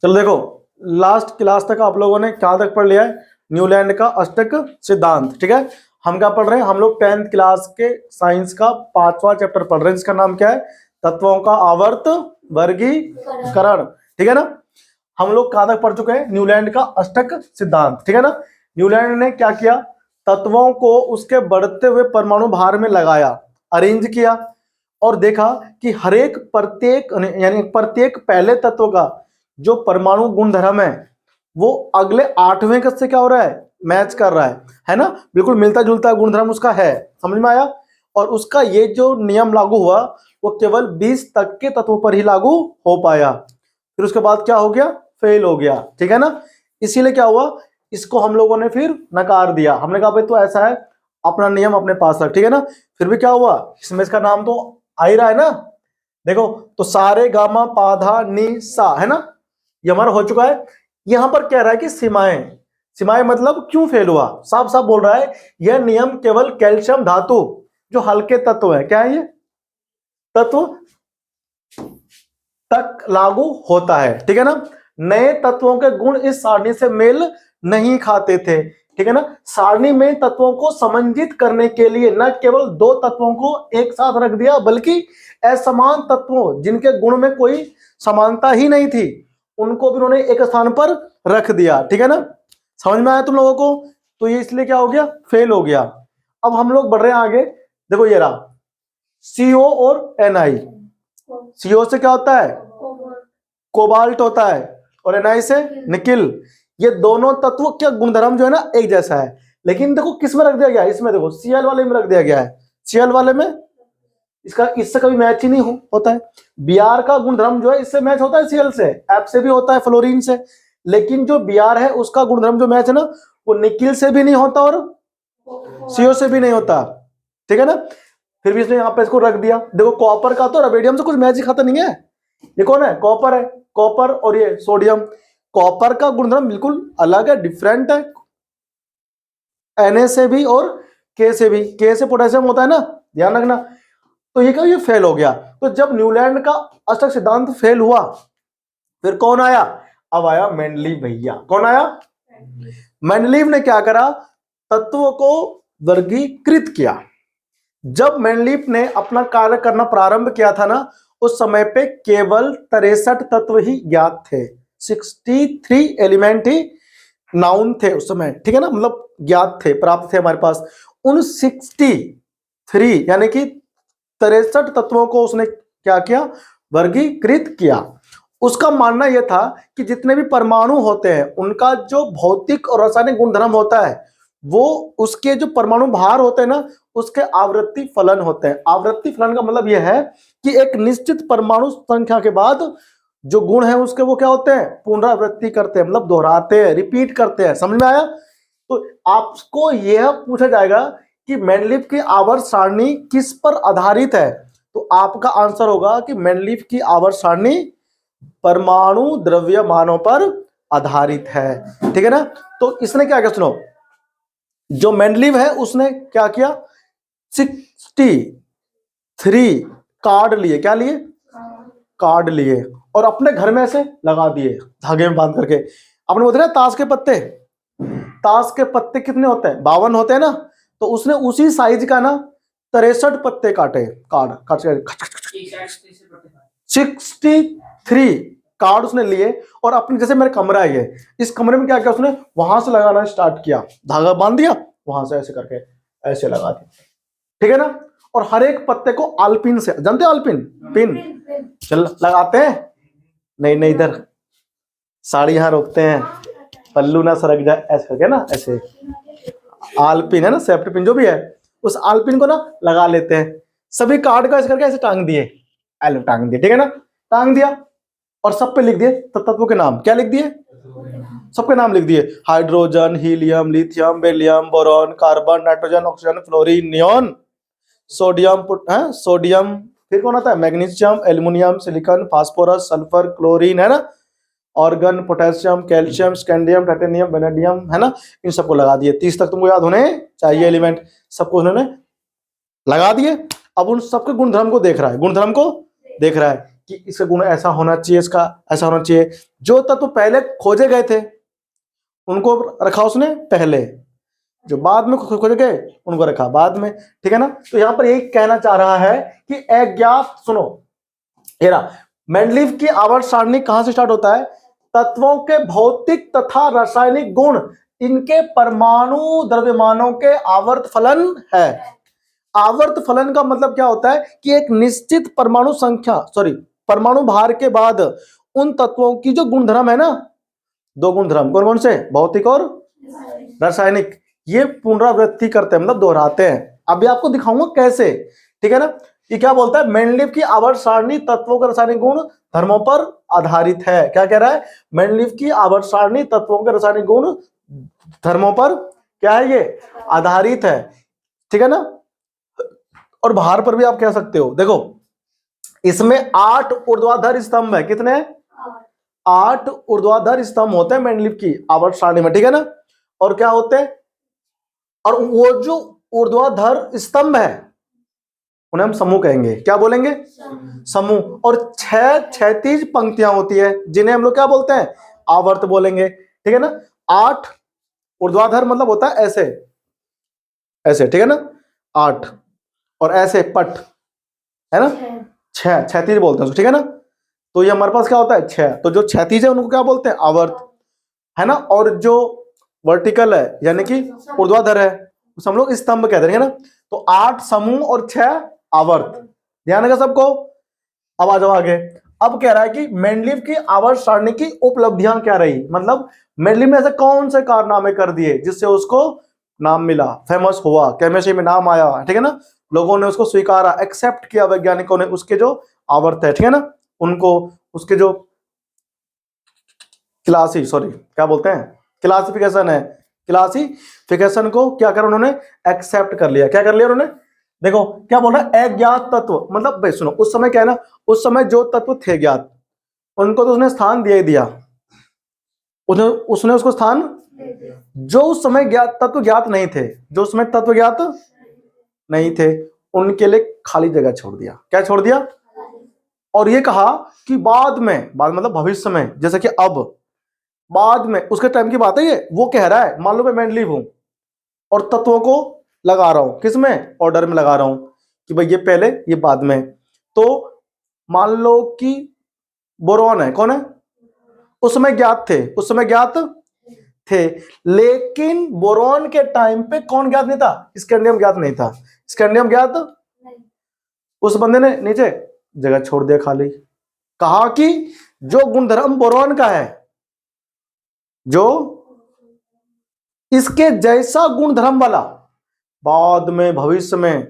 चलो देखो, last class तक आप लोगों ने कहां तक पढ़ लिया है? न्यूलैंड का अष्टक सिद्धांत। ठीक है, हम क्या पढ़ रहे हैं? हम लोग 10th क्लास के साइंस का 5वां चैप्टर पढ़ रहे हैं, जिसका नाम क्या है? तत्वों का आवर्त वर्गीकरण। ठीक है ना? हम लोग कहां तक पढ़ चुके हैं? न्यूलैंड का अष्टक सिद्धांत। ठीक है ना? न्यूलैंड ने क्या किया? तत्वों को उसके बढ़ते हुए परमाणु भार में लगाया, अरेंज किया, और देखा कि हर एक प्रत्येक पहले तत्व का जो परमाणु गुणधर्म है वो अगले 8वें से क्या हो रहा है? मैच कर रहा है ना? बिल्कुल मिलता जुलता गुणधर्म उसका है। समझ में आया? और उसका ये जो नियम लागू हुआ वो केवल 20 तक के तत्वों पर ही लागू हो पाया, फिर उसके बाद क्या हो गया? फेल हो गया। ठीक है ना? इसीलिए क्या हुआ? इसको हम लोगों ने फिर नकार दिया। हमने कहा भाई तो ऐसा है, अपना नियम अपने पास रख। ठीक है ना? फिर भी क्या हुआ? इसमें इसका नाम तो आ ही रहा है ना। देखो तो सारे गामा पाधा नी सा, है ना? ये हमारा हो चुका है। यहां पर कह रहा है कि सीमाएं, सीमाएं मतलब क्यों फेल हुआ? साफ साफ बोल रहा है यह नियम केवल कैल्शियम धातु जो हल्के तत्व है, क्या है ये तत्व, तक लागू होता है। ठीक है ना? नए तत्वों के गुण इस सारणी से मेल नहीं खाते थे। ठीक है ना? सारणी में तत्वों को समंजित करने के लिए न केवल दो तत्वों को एक साथ रख दिया, बल्कि असमान तत्वों जिनके गुण में कोई समानता ही नहीं थी उनको भी उन्होंने एक स्थान पर रख दिया। ठीक है ना? समझ में आया तुम लोगों को? तो ये इसलिए क्या हो गया? फेल हो गया। अब हम लोग बढ़ रहे हैं आगे। देखो ये रहा CO और Na। CO से क्या होता है? कोबाल्ट होता है, और Na से निकिल। ये दोनों तत्व क्या गुणधर्म जो है ना एक जैसा है, लेकिन देखो किस में रख दिया गया है? इसमें देखो Cl वाले में रख दिया गया है। Cl वाले में इसका इससे कभी मैच ही नहीं होता है। Br का गुणधर्म जो है इससे मैच होता है Cl से, F से भी होता है, फ्लोरीन से, लेकिन जो Br है उसका गुणधर्म जो मैच है ना वो निकिल से भी नहीं होता और CO से भी नहीं होता। ठीक है ना? फिर भी इसने यहाँ पे इसको रख दिया। देखो कॉपर का तो रेडियम से कुछ मैच ही खाता नहीं है। ये कौन है? कॉपर है। कॉपर और ये सोडियम। कॉपर का गुणधर्म बिल्कुल अलग है, डिफरेंट है Na से भी और K से भी। K से पोटेशियम होता है ना, ध्यान रखना। तो ये क्या? ये फेल हो गया। तो जब न्यूलैंड का अष्टक सिद्धांत फेल हुआ फिर कौन आया? अब आया मेंडलीव भैया। कौन आया? मेंडलीव ने क्या करा? तत्वों को वर्गीकृत किया। जब मेंडलीव ने अपना कार्य करना प्रारंभ किया था ना उस समय पे केवल 63 तत्व ही ज्ञात थे। 63 एलिमेंट ही नाउन थे उस समय। ठीक है ना? मतलब ज्ञात थे, प्राप्त थे हमारे पास। उन 63 यानी कि 63 तत्वों को उसने क्या किया? वर्गीकृत किया। उसका मानना यह था कि जितने भी परमाणु होते हैं उनका जो भौतिक और रासायनिक गुणधर्म होता है वो उसके जो परमाणु भार होते हैं ना उसके आवृत्ति फलन होते हैं। आवृत्ति फलन का मतलब यह है कि एक निश्चित परमाणु संख्या के बाद जो गुण है उसके वो क्या होते हैं? पुनरावृत्ति करते हैं, मतलब दोहराते हैं, रिपीट करते हैं। समझ में आया? तो आपको यह पूछा जाएगा कि मेंडलीव की आवर्त सारणी किस पर आधारित है, तो आपका आंसर होगा कि मेंडलीव की आवर्त सारणी परमाणु द्रव्यमानों पर आधारित है। ठीक है ना? तो इसने क्या किया सुनो, जो मेंडलीव है उसने क्या किया? 63 कार्ड लिए। क्या लिए? कार्ड लिए और अपने घर में ऐसे लगा दिए धागे में बांध करके। आपने बोलते ना ताश के पत्ते, ताश के पत्ते कितने होते हैं? 52 होते हैं ना। तो उसने उसी साइज का ना 63 पत्ते काटे, कार्ड 63 कार्ड उसने लिए और अपने, जैसे मेरा कमरा है ये, इस कमरे में क्या किया उसने? वहां से लगाना स्टार्ट किया, धागा बांध दिया, वहां से ऐसे करके ऐसे लगा दिया। ठीक है ना? और हर एक पत्ते को आलपिन से, जानते हो आलपिन पिन चल लगाते हैं? नहीं नहीं, इधर साड़ी यहां रोकते हैं, पल्लू ना सरक जाए, ऐसे करके ना, ऐसे आलपिन है ना, सेफ्टी पिन जो भी है, उस आलपिन को ना लगा लेते हैं। सभी कार्ड को ऐसे करके ऐसे टांग दिए, टांग दिए। ठीक है ना? टांग दिया और सब पे लिख दिए तत्वों के नाम। क्या लिख दिए? सबके नाम लिख दिए। Hydrogen, helium, lithium, beryllium, boron, carbon, nitrogen, oxygen, fluorine, neon, sodium, sodium, फिर कौन आता है? Magnesium, aluminium, silicon, phosphorus, sulphur, chlorine, है ना, organ, potassium, calcium, scandium, titanium, vanadium, है ना। इन सबको लगा दिए। 30 तक तुमको याद होने चाहिए एलिमेंट, सबको उन्होंने लगा दिए। अब उन सबके गुणधर्म को देख रहा है, गुणधर्म को देख रहा है कि इसका गुण ऐसा होना चाहिए, इसका ऐसा होना चाहिए। जो तत्व पहले खोजे गए थे उनको रखा उसने पहले, जो बाद में खोजे गए उनको रखा बाद में, ठीक है ना। तो यहां पर यही कहना चाह रहा है कि अज्ञात, सुनो ये रहा, मेंडलीव की आवर्त सारणी कहां से स्टार्ट होता है? तत्वों के भौतिक तथा रासायनिक गुण इनके परमाणु द्रव्यमानों के आवर्त फलन है। आवर्त फलन का मतलब क्या होता है कि एक निश्चित परमाणु संख्या, परमाणु भार के बाद उन तत्वों की जो गुणधर्म है ना, दो गुणधर्म कौन कौन से? भौतिक और रासायनिक, ये पुनरावृत्ति करते हैं, मतलब दोहराते हैं। अभी आपको दिखाऊंगा कैसे, ठीक है ना। ये क्या बोलता है? मेंडलीव की आवर्त सारणी तत्वों के रासायनिक गुण धर्मों पर आधारित है। क्या कह रहा है? मेंडलीव की आवर्त सारणी तत्वों के रासायनिक गुण धर्मों पर क्या है? ये आधारित है, ठीक है ना। और भार पर भी आप कह सकते हो। देखो इसमें 8 ऊर्ध्वाधर स्तंभ है। कितने? 8 ऊर्ध्वाधर स्तंभ होते हैं मेंडलीव की आवर्त सारणी में, ठीक है ना। और क्या होते हैं? और वो जो ऊर्ध्वाधर स्तंभ है उन्हें हम समूह कहेंगे। क्या बोलेंगे? समूह। और 6 क्षैतिज पंक्तियां होती है जिन्हें हम लोग क्या बोलते हैं? आवर्त बोलेंगे, ठीक है ना। 8 ऊर्ध्वाधर मतलब होता है ऐसे ऐसे, ठीक है ना, 8, और ऐसे पट है ना, 6 क्षैतिज बोलते हैं उसको, ठीक है ना। तो ये हमारे पास क्या होता है? 6। तो जो क्षैतिज है उनको क्या बोलते हैं? आवर्त, है ना। और जो वर्टिकल है यानी कि ऊर्ध्वाधर है उसे हम लोग स्तंभ कहते हैं, है ना। तो 8 समूह और 6 आवर्त, ध्यान रखा सबको। अब आ जाओ आगे। अब कह रहा है कि मेंडलीव की आवर्त सारणी की उपलब्धियां क्या रही, मतलब मेंडलीव में ऐसे कौन से कारनामे कर दिए जिससे उसको नाम मिला, फेमस हुआ, केमिस्ट्री में नाम आया, ठीक है ना। लोगों ने उसको स्वीकारा, एक्सेप्ट किया वैज्ञानिकों ने उसके जो आवर्त है, ठीक है ना, उनको उसके जो क्या बोलते हैं, क्लासिफिकेशन है, क्लासिफिकेशन को क्या कर उन्होंने? एक्सेप्ट कर लिया। क्या कर लिया उन्होंने? देखो क्या बोल रहा है? अज्ञात तत्व, मतलब भाई सुनो, उस समय क्या है ना, उस समय जो तत्व थे ज्ञात उनको तो उसने स्थान दिया ही दिया, उसने उसको स्थान, जो उस समय ज्ञात तत्व ज्ञात नहीं थे, जो उस समय तत्व ज्ञात नहीं थे उनके लिए खाली जगह छोड़ दिया। क्या छोड़ दिया? और ये कहा कि बाद मतलब भविष्य में, जैसे कि अब बाद में, उसके टाइम की बात है ये, वो कह रहा है मान लो मैं मेंडलीव हूं और तत्वों को लगा रहा हूं, किसमें? ऑर्डर में लगा रहा हूं कि भाई ये पहले ये बाद में। तो मान लो कि बोरॉन है, कौन है? उस समय ज्ञात थे, लेकिन बोरॉन के टाइम पे कौन ज्ञात नहीं था? स्कैंडियम ज्ञात नहीं था। स्कैंडियम ज्ञात, उस बंदे ने नीचे जगह छोड़ दिया खाली, कहा कि जो गुणधर्म बोरॉन का है, जो इसके जैसा गुणधर्म वाला बाद में भविष्य में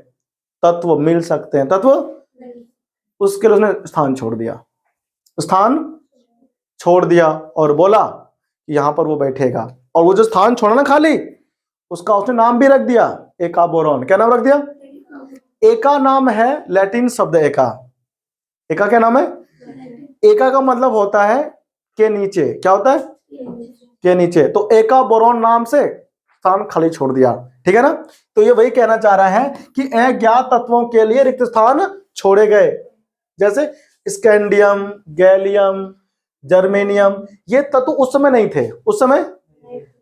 तत्व मिल सकते हैं, तत्व, उसके लिए उसने स्थान छोड़ दिया और बोला कि यहां पर वो बैठेगा। और वो जो स्थान छोड़ा ना खाली, उसका उसने नाम भी रख दिया, एका बोरॉन। क्या नाम रख दिया? एका नाम है लैटिन शब्द एका। एका क्या नाम है? एका का मतलब होता है के नीचे। क्या होता है? के नीचे। तो एका बोरॉन नाम से स्थान खाली छोड़ दिया, ठीक है ना। तो ये वही कहना चाह रहा है कि अज्ञात तत्वों के लिए रिक्त स्थान छोड़े गए, जैसे स्कैंडियम, गैलियम, जर्मेनियम, ये तत्व उस समय नहीं थे, उस समय।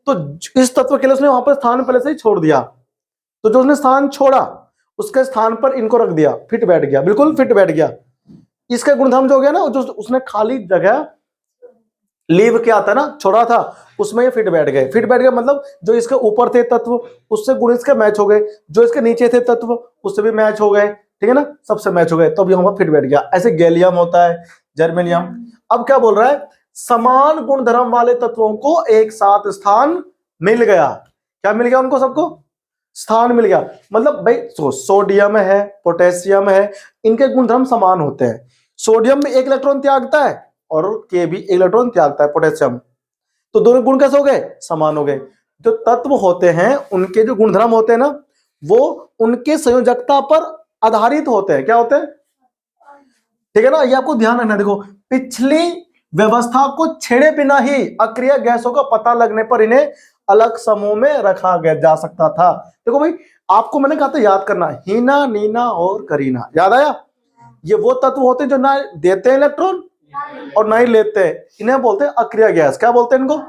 तो इस तत्व के लिए उसने वहां पर स्थान पहले से ही छोड़ दिया। तो जो उसने स्थान छोड़ा उसके स्थान पर इनको रख दिया, फिट बैठ गया, बिल्कुल फिट बैठ गया। इसका गुणधर्म जो हो गया ना, जो उसने खाली जगह लीव क्या था ना, छोड़ा था, उसमें ये फिट बैठ गए। फिट बैठ गए मतलब जो इसके ऊपर थे तत्व उससे गुण इसके मैच हो गए, जो इसके नीचे थे तत्व उससे भी मैच हो गए, ठीक है ना, सबसे मैच हो गए, तो अब यहाँ पर फिट बैठ गया। ऐसे गैलियम होता है, जर्मेनियम। अब क्या बोल रहा है? समान गुणधर्म वाले तत्वों को एक साथ स्थान मिल गया। क्या मिल गया? उनको सबको स्थान मिल गया। मतलब भाई सोडियम है, पोटेशियम है, इनके गुणधर्म समान होते हैं। सोडियम में 1 इलेक्ट्रॉन त्यागता है और के भी 1 इलेक्ट्रॉन त्यागता है, पोटेशियम। तो दोनों गुण कैसे हो गए? समान हो गए। जो तत्व होते हैं उनके जो गुणधर्म होते हैं ना, वो उनके संयोजकता पर आधारित होते हैं। क्या होते हैं? ठीक है ना, ये आपको ध्यान रखना। देखो पिछली व्यवस्था को छेड़े बिना ही अक्रिय गैसों का पता लगने पर इन्हें अलग समूह में रखा गया जा सकता था। देखो भाई, आपको मैंने कहा था याद करना, हीना, नीना और करीना, याद आया? ये वो तत्व होते हैं जो ना देते हैं इलेक्ट्रॉन और ना ही लेते हैं, इन्हें बोलते हैं अक्रिय गैस। क्या बोलते हैं इनको?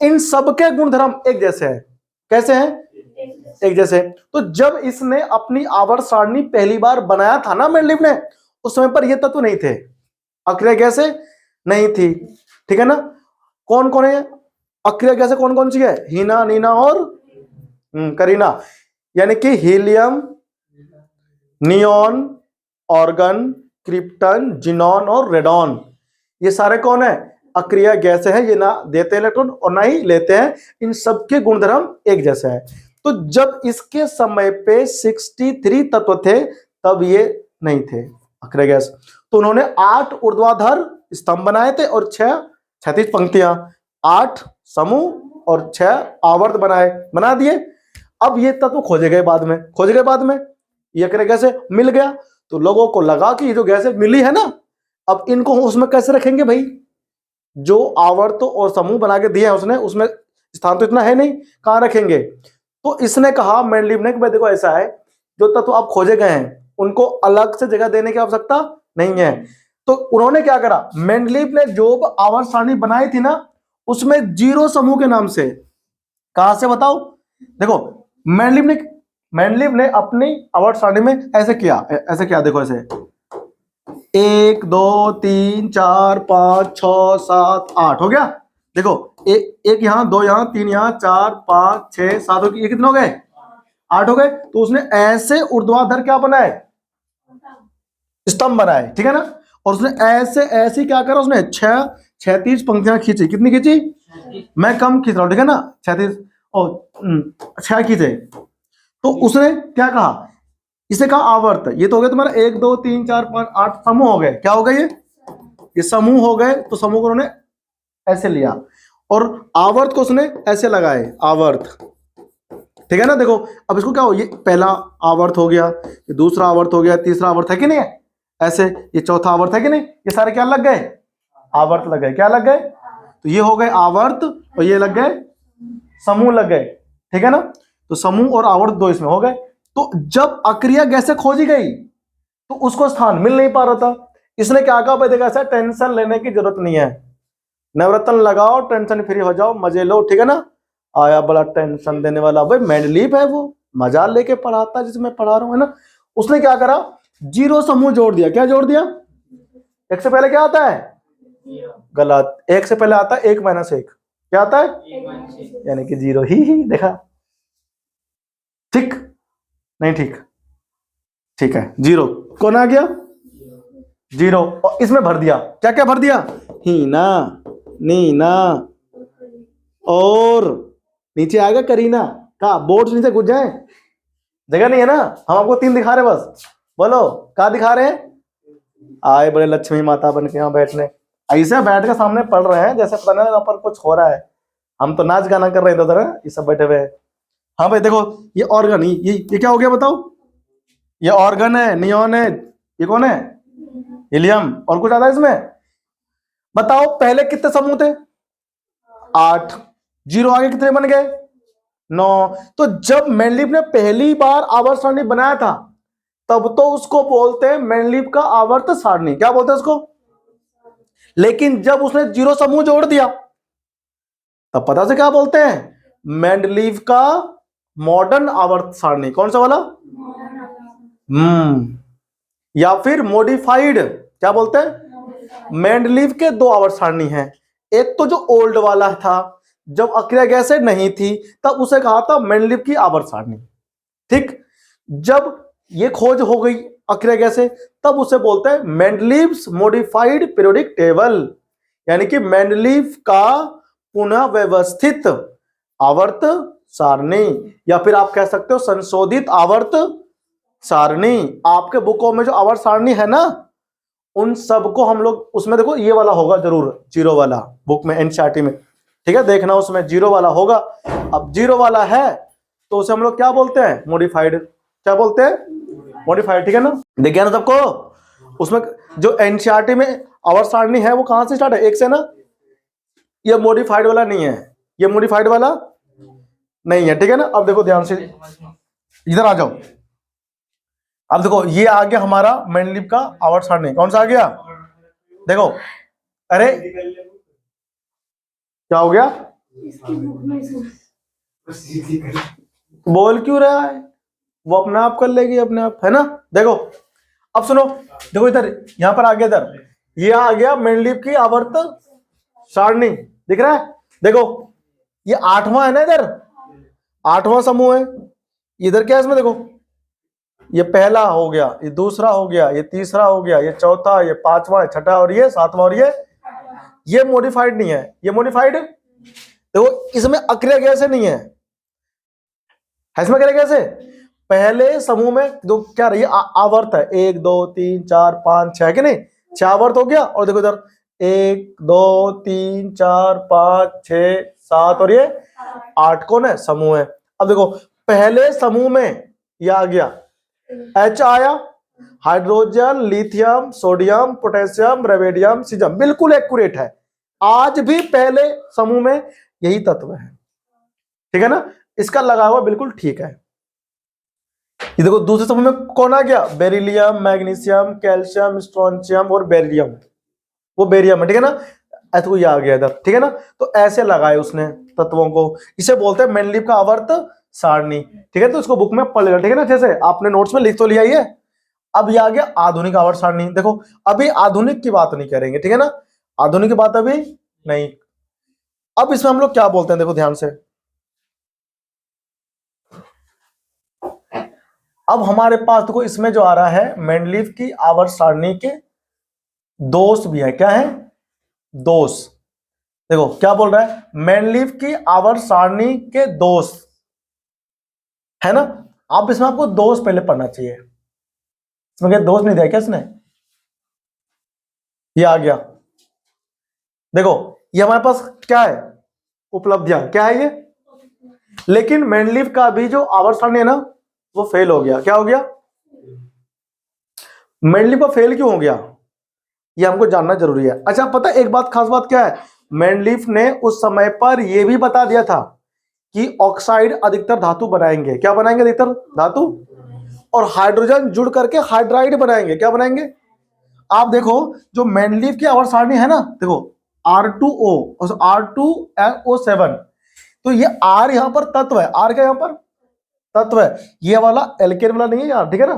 इन सबके गुणधर्म एक जैसे हैं। कैसे हैं? एक जैसे। तो जब इसने अपनी आवर्त सारणी पहली बार बनाया था ना मेंडलीव ने, उस समय पर ये तत्व नहीं थे, अक्रिय गैसें नहीं थी, ठीक है ना। कौन कौन है अक्रिय गैसें? कौन कौन सी है? हीना, नीना और करीना, यानी कि helium, neon, organ, krypton, xenon और रेडॉन, ये सारे कौन है? अक्रिय गैसें हैं। ये ना देते हैं इलेक्ट्रॉन और ना ही लेते हैं। इन सबके गुणधर्म एक जैसे है। तो जब इसके समय पे 63 तत्व थे तब ये नहीं थे अक्रिय गैस। तो उन्होंने 8 ऊर्ध्वाधर स्तंभ बनाए थे और 6 क्षैतिज पंक्तियां, 8 समूह और 6 आवर्त बना दिए। अब ये तत्व खोजे गए बाद में, ये अक्रिय गैस मिल गया। तो लोगों को लगा कि ये जो गैस मिली है ना, अब इनको उसमें कैसे रखेंगे भाई? जो आवर्त और समूह बना के दिए हैं उसने, उसमें स्थान तो इतना है नहीं, कहां रखेंगे? तो इसने कहा मेंडलीव ने कि भाई देखो ऐसा है, जो तत्व आप खोजे गए हैं उनको अलग से जगह देने की आवश्यकता नहीं है। तो उन्होंने क्या करा, मेंडलीव ने जो आवर्त सारणी बनाई थी ना, उसमें 0 समूह के नाम से, कहां से बताओ? देखो मेंडलीव ने अपनी आवर्त सारणी में ऐसे किया, देखो ऐसे 1 2 3 4 5 6 7 8 हो गया। देखो एक यहां, 2 यहां, 3 यहां, 4 5 6 7 ये कितने हो गए? 8 हो गए। तो उसने ऐसे ऊर्ध्वाधर क्या बनाए? स्तंभ बनाए, ठीक है ना। और उसने ऐसे क्या करा, उसने 6 क्षैतिज पंक्तियां खींची। कितनी खींची? मैं कम खींच रहा हूं, ठीक है ना, 6 खींचे। तो उसने क्या कहा, इसे कहा आवर्त। ये तो हो गया तुम्हारा 1 2 3 4 5 8 समूह हो गए। क्या हो गए? ये समूह हो गए। तो समूह को उन्होंने ऐसे लिया और आवर्त को उसने ऐसे लगाए, आवर्त, ठीक है ना। देखो अब इसको क्या हो, ये पहला आवर्त हो गया, ये दूसरा आवर्त हो गया, तीसरा आवर्त है कि नहीं है, ऐसे ये चौथा आवर्त है कि नहीं। ये सारे क्या लग गए? आवर्त लग गए। क्या लग गए? तो ये हो गए आवर्त और ये लग गए समूह लग गए, ठीक है ना। तो समूह और आवर्त 2 इसमें हो गए। तो जब अक्रिय गैसें खोजी गई तो उसको स्थान मिल नहीं पा रहा था। इसने क्या कहा, भाई देखा, ऐसा टेंशन लेने की जरूरत नहीं है, नवरत्न लगाओ, टेंशन फ्री हो जाओ, मजे लो, ठीक है ना। आया बड़ा टेंशन देने वाला, भाई मेंडलीव है, वो मजा लेके पढ़ाता जिसमें पढ़ा रहा हूं, है ना। उसने क्या करा, 0 समूह जोड़ दिया। क्या जोड़ दिया? एक से पहले क्या आता है? गलत। एक से पहले आता है 1 - 1। क्या आता है? यानी कि 0 ही। देखा, ठीक नहीं? ठीक है, 0 कौन आ गया? 0। और इसमें भर दिया, क्या क्या भर दिया? हीना, नीना और नीचे आएगा करीना। का बोर्ड नीचे घुस जाए, जगह नहीं है ना। हम आपको 3 दिखा रहे बस। बोलो क्या दिखा रहे हैं? आए बड़े लक्ष्मी माता बन के यहाँ बैठने, ऐसे बैठ के सामने पढ़ रहे हैं जैसे पता नहीं यहाँ पर कुछ हो रहा है। हम तो नाच गाना कर रहे थे उधर, ये सब बैठे हुए हैं। हाँ भाई देखो, ये ऑर्गन, ये क्या हो गया बताओ? ये ऑर्गन है, नियॉन है, ये कौन है? हीलियम। और कुछ आता है इसमें? बताओ पहले कितने समूह थे? 8। 0 आगे कितने बन गए? 9। तो जब मेंडलीव ने पहली बार आवर्त सारणी बनाया था तब तो उसको बोलते हैं मेंडलीव का आवर्त सारणी। क्या बोलते हैं उसको? लेकिन जब उसने 0 समूह जोड़ दिया तब पता से क्या बोलते हैं? मेंडलीव का मॉडर्न आवर्त सारणी। कौन सा वाला? या फिर मॉडिफाइड। क्या बोलते हैं? मेंडलीव के 2 आवर्त सारणी हैं। एक तो जो ओल्ड वाला था, जब अक्रिय गैसें नहीं थी तब उसे कहा था मेंडलीव की आवर्त सारणी, ठीक। जब ये खोज हो गई अक्रिय गैसें तब उसे बोलते हैं मेंडलीव्स मॉडिफाइड पीरियोडिक टेबल, यानी कि मेंडलीव का पुनः व्यवस्थित आवर्त सारणी, या फिर आप कह सकते हो संशोधित आवर्त सारणी। आपके बुकों में जो आवर्त सारणी है ना, उन सबको हम लोग उसमें देखो ये वाला होगा जरूर, 0 वाला बुक में, एनसीईआरटी में, ठीक है, देखना उसमें 0 वाला होगा। अब 0 वाला है तो उसे हम लोग क्या बोलते हैं? मॉडिफाइड। क्या बोलते हैं? मॉडिफाइड, ठीक है ना। देखिए ना सबको, उसमें जो एनसीईआरटी में आवर्त सारणी है वो कहां से स्टार्ट है? 1 से ना। ये मॉडिफाइड वाला नहीं है, ये मॉडिफाइड वाला नहीं है, ठीक है ना। अब देखो ध्यान से, इधर आ जाओ। अब देखो ये आ गया हमारा मेंडलीव का आवर्त सारणी। कौन सा आ गया? देखो अरे क्या हो गया, बोल क्यों रहा है, वो अपने आप कर लेगी अपने आप, है ना। देखो अब सुनो, देखो इधर यहां पर आ गया, इधर ये आ गया मेंडलीव की आवर्त सारणी, दिख रहा है। देखो ये 8वां है ना, इधर 8वां समूह है, इधर क्या है इसमें, देखो ये पहला हो गया, ये दूसरा हो गया, ये तीसरा हो गया, ये चौथा, ये 5वां, ये छठा, और ये 7वां, और ये मॉडिफाइड नहीं है, ये मॉडिफाइड। देखो इसमें अक्रिया कैसे नहीं है, इसमें अक्रिया कैसे, पहले समूह में जो क्या रही आवर्त है, 1 2 3 4 5 6 कि नहीं, 6 आवर्त हो गया। और देखो इधर 1 2 3 4 5 6 7 और ये 8 कौन है, समूह है। अब देखो पहले समूह में ये आ गया H आया, hydrogen, lithium, sodium, potassium, rubidium, caesium, बिल्कुल एक्यूरेट है। आज भी पहले समूह में यही तत्व है, ठीक है ना, इसका लगा हुआ बिल्कुल ठीक है। ये देखो दूसरे समूह में कौन आ गया, बेरिलियम, मैग्नीशियम, कैल्शियम, स्ट्रोंशियम और बेरियम, वो बेरियम है, ठीक है ना, ऐसे कोई आ गया इधर, ठीक है ना। तो ऐसे लगाए उसने तत्वों को, इसे बोलते हैं मेंडलीव का आवर्त सारणी, ठीक है। तो इसको बुक में पढ़ लेना, ठीक है ना, जैसे आपने नोट्स में लिख तो लिया ही है। अब ये आ गया आधुनिक आवर्त सारणी। देखो अभी आधुनिक की बात नहीं करेंगे, ठीक है ना, आधुनिक की बात अभी नहीं। अब इसमें हम लोग क्या बोलते हैं, देखो ध्यान से, अब हमारे पास देखो इसमें जो आ रहा है मेंडलीव की आवर्त सारणी के दोष भी है, क्या है, दोष। देखो क्या बोल रहा है, मेंडलीव की आवर्त सारणी के दोष, है ना। आप इसमें आपको दोष पहले पढ़ना चाहिए, इसमें क्या दोष नहीं दिया क्या इसने, ये आ गया। देखो ये हमारे पास क्या है, उपलब्धियां, क्या है ये, लेकिन मेंडलीव का भी जो आवर्त सारणी है ना वो फेल हो गया। क्या हो गया, मेंडलीव का फेल क्यों हो गया, ये हमको जानना जरूरी है। अच्छा पता है एक बात, खास बात क्या है, मेंडलीव ने उस समय पर यह भी बता दिया था कि ऑक्साइड अधिकतर धातु बनाएंगे, क्या बनाएंगे, अधिकतर धातु, और हाइड्रोजन जुड़ करके हाइड्राइड बनाएंगे, क्या बनाएंगे। आप देखो जो मेंडलीव की आवर्त सारणी है ना, देखो R2O और R2O7, तो ये R यहां पर तत्व है, R क्या यहां पर तत्व है, ये वाला एल्केन वाला नहीं है यार, ठीक है ना,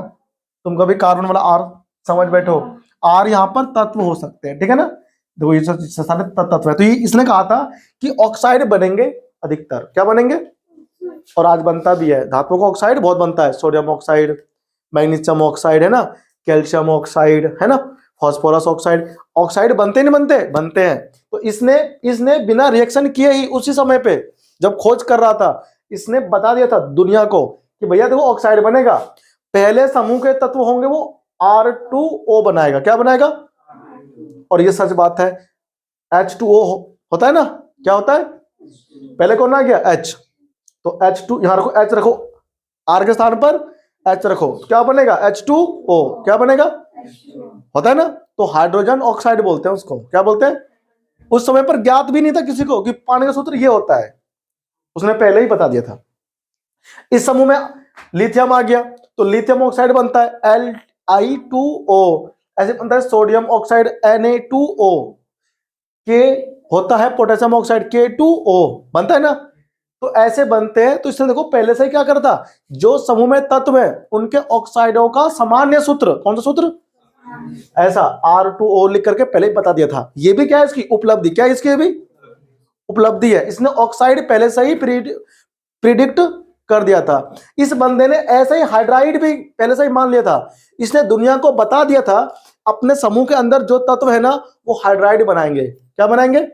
तुम कभी कार्बन वाला R समझ बैठो, R यहां पर तत्व हो सकते हैं, ठीक है ना। देखो ये सारे तत्व है, तो ये इसने कहा था कि ऑक्साइड बनेंगे अधिकतर, क्या बनेंगे, और आज बनता भी है, धातुओं का ऑक्साइड बहुत बनता है, सोडियम ऑक्साइड, मैग्नीशियम ऑक्साइड, है ना, कैल्शियम ऑक्साइड, है ना, फास्फोरस ऑक्साइड, ऑक्साइड बनते नहीं बनते, बनते हैं। तो इसने बिना रिएक्शन किए ही उसी समय पे जब खोज कर रहा था, इसने बता दिया था दुनिया को कि भैया देखो ऑक्साइड बनेगा, पहले समूह के तत्व होंगे वो R2O बनाएगा, क्या बनाएगा, और ये सच बात है, H2O होता है ना, क्या होता है, पहले कौन आ गया H, तो H2 यहां रखो, H रखो, R के स्थान पर H रखो, क्या बनेगा H2O, क्या बनेगा, होता है ना। तो हाइड्रोजन ऑक्साइड बोलते हैं उसको, क्या बोलते हैं, उस समय पर ज्ञात भी नहीं था किसी को कि पानी का सूत्र ये होता है, उसने पहले ही बता दिया था। इस समूह में लिथियम आ गया, तो लिथियम ऑक्साइड बनता है Li2O, ऐसे बनता है सोडियम ऑक्साइड Na2O, के होता है पोटेशियम ऑक्साइड K2O, बनता है ना, तो ऐसे बनते हैं। तो इससे देखो पहले से ही क्या करता, जो समूह में तत्व है उनके ऑक्साइडों का सामान्य सूत्र, कौन सा सूत्र, ऐसा R2O लिख करके पहले ही बता दिया था। ये भी क्या है इसकी उपलब्धि, क्या है इसकी भी उपलब्धि है, इसने ऑक्साइड पहले से ही प्रिडिक्ट कर दिया था। इस बंदे ने ऐसे ही हाइड्राइड भी पहले से ही मान लिया था, इसने दुनिया को बता दिया था अपने समूह के अंदर जो तत्व है ना वो हाइड्राइड बनाएंगे, क्या बनाएंगे,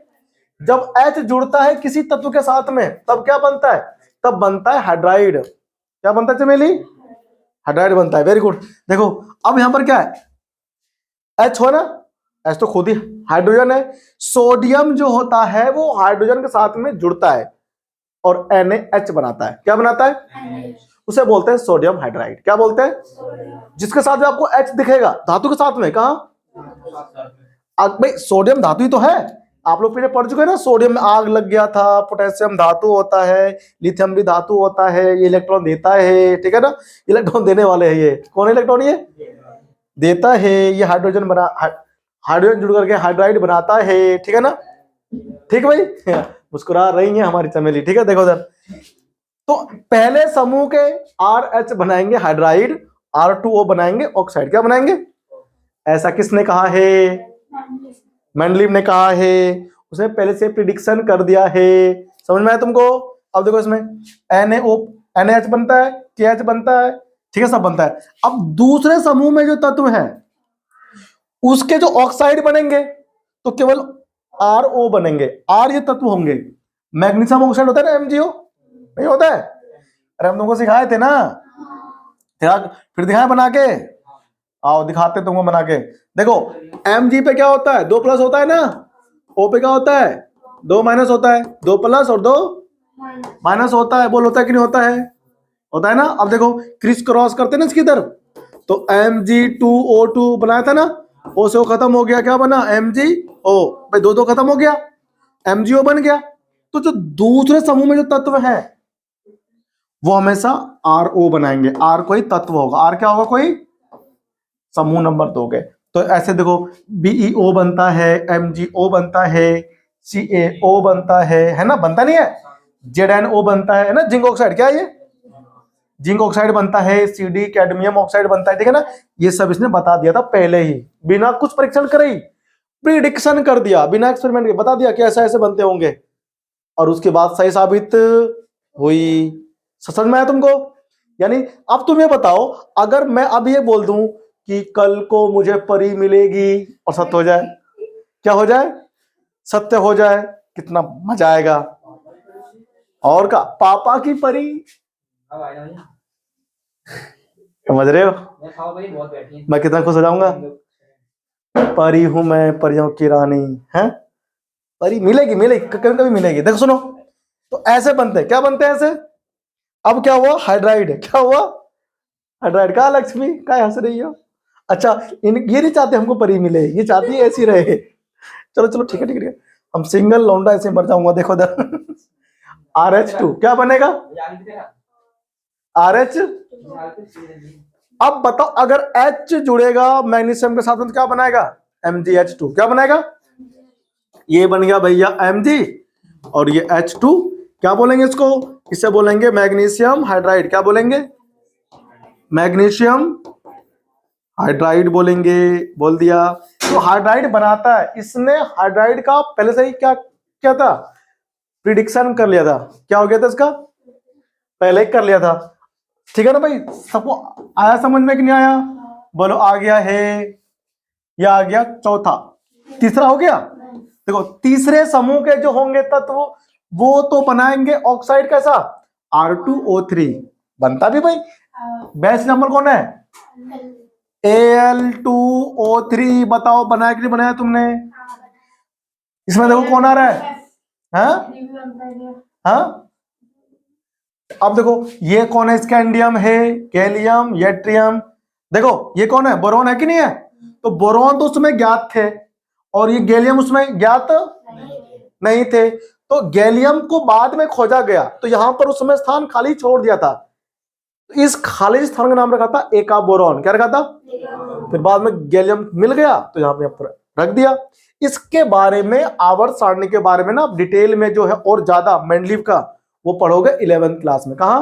जब H जुड़ता है किसी तत्व के साथ में तब क्या बनता है, तब बनता है हाइड्राइड, क्या बनता है चमेली, हाइड्राइड बनता है। Very good. देखो अब यहां पर क्या है, H हो ना, H तो खुद ही हाइड्रोजन है, सोडियम जो होता है वो हाइड्रोजन के साथ में जुड़ता है और NaH बनाता है, क्या बनाता है, उसे बोलते हैं सोडियम हाइड्राइड, क्या बोलते हैं, जिसके साथ में आपको H दिखेगा धातु के साथ में, कहा भाई सोडियम धातु ही तो है, आप लोग पहले पढ़ चुके हैं ना, सोडियम में आग लग गया था, पोटेशियम धातु होता है, लिथियम भी धातु होता है, ये इलेक्ट्रॉन देता है, ठीक है ना, इलेक्ट्रॉन देने वाले है, ये कौन इलेक्ट्रॉन ये देता है, ये हाइड्रोजन बना हाइड्रोजन जुड़ करके हाइड्राइड बनाता है, ठीक है ना। ठीक भाई, मुस्कुरा रही है हमारी चमेली, ठीक है। देखो उधर, तो पहले समूह के RH बनाएंगे हाइड्राइड, R2O बनाएंगे ऑक्साइड। क्या बनाएंगे? ऐसा किसने कहा है? मेंडलीव ने कहा है। उसने पहले से प्रिडिक्शन कर दिया है। समझ में आया तुमको? अब देखो इसमें NaH बनता है, KH बनता है, ठीक है, सब बनता है। अब दूसरे समूह में जो तत्व है उसके जो ऑक्साइड बनेंगे तो केवल RO बनेंगे। R ये तत्व होंगे। मैग्नीशियम ऑक्साइड होता है ना, MgO, नहीं होता है? अरे हम तुमको सिखाए थे ना, फिर दिखाए बना के। आओ दिखाते तुमको बना के। देखो Mg पे क्या होता है? 2+ होता है ना। O पे क्या होता है? 2- होता है। 2+ और 2- होता है। बोल होता है कि नहीं होता है? होता है ना। अब देखो क्रिस क्रॉस करते ना इसकी तरफ, तो Mg2O2 बनाया था ना, O से O खत्म हो गया, क्या बना? MgO। भाई 2 खत्म हो गया, MgO बन गया। तो जो दूसरे समूह में जो तत्व है वो हमेशा RO बनाएंगे। R कोई तत्व होगा। R क्या होगा? कोई समूह नंबर 2 के। तो ऐसे देखो BeO बनता है, MgO बनता है, CaO बनता है ना, बनता नहीं है? ZnO बनता है ना, जिंक ऑक्साइड। क्या है ये? जिंक ऑक्साइड बनता है। CD कैडमियम ऑक्साइड बनता है, ठीक है ना। ये सब इसने बता दिया था पहले ही, बिना कुछ परीक्षण करे ही प्रिडिक्शन कर दिया, बिना एक्सपेरिमेंट के बता दिया कि ऐसे ऐसे बनते होंगे, और उसके बाद सही साबित हुई। समझ में आया तुमको? यानी अब तुम ये बताओ, अगर मैं अब ये बोल दूं कि कल को मुझे परी मिलेगी और सत्य हो जाए, क्या हो जाए? सत्य हो जाए, कितना मजा आएगा। और का पापा की परी, समझ रहे हो? मैं कितना खुश हो जाऊंगा। परी हूं मैं, परियों की रानी है। परी मिलेगी, मिलेगी, कभी कभी मिलेगी। देखो सुनो, तो ऐसे बनते हैं। क्या बनते हैं ऐसे? अब क्या हुआ? हाइड्राइड। क्या हुआ? हाइड्राइड का। लक्ष्मी क्या हंस रही हो? अच्छा, ये नहीं चाहते हमको परी मिले, ये चाहती है ऐसी रहे। चलो चलो ठीक है, ठीक है, हम सिंगल लौंडा ऐसे मर जाऊंगा। देखो RH2 क्या बनेगा? RH। अब बताओ, अगर H जुड़ेगा मैग्नीशियम के साथ तो क्या बनाएगा? MgH2। क्या बनाएगा? ये बन गया भैया Mg, और ये H2। क्या बोलेंगे इसको? इसे बोलेंगे मैग्नीशियम हाइड्राइड। क्या बोलेंगे? मैग्नीशियम हाइड्राइड बोलेंगे। बोल दिया। तो हाइड्राइड बनाता है। इसने हाइड्राइड का पहले से ही क्या था? प्रिडिक्शन कर लिया था। क्या हो गया था इसका? पहले ही कर लिया था, ठीक है ना भाई। सबको आया समझ में कि नहीं आया? बोलो आ गया है, या आ गया? चौथा, तीसरा हो गया। देखो तीसरे समूह के जो होंगे तत्व वो तो बनाएंगे ऑक्साइड। कैसा? R2O3 बनता भी भाई। बेस्ट नंबर कौन है? Al2O3। बताओ बनाया कि नहीं बनाया तुमने? इसमें देखो कौन आ रहा है? हाँ, अब देखो ये कौन है? स्कैंडियम है, गैलियम, यट्रियम। देखो ये कौन है? बोरॉन है कि नहीं है? तो बोरॉन तो उसमें ज्ञात थे, और ये गैलियम उसमें ज्ञात नहीं थे। तो गैलियम को बाद में खोजा गया, तो यहां पर उसमें स्थान खाली छोड़ दिया था। इस खाली स्थान का नाम रखा था एका बोरॉन। क्या रखा था? फिर बाद में गैलियम मिल गया तो यहाँ पे रख दिया। इसके बारे में, आवर्त सारणी के बारे में ना डिटेल में जो है और ज्यादा मेंडलीव का, वो पढ़ोगे 11th क्लास में। कहा?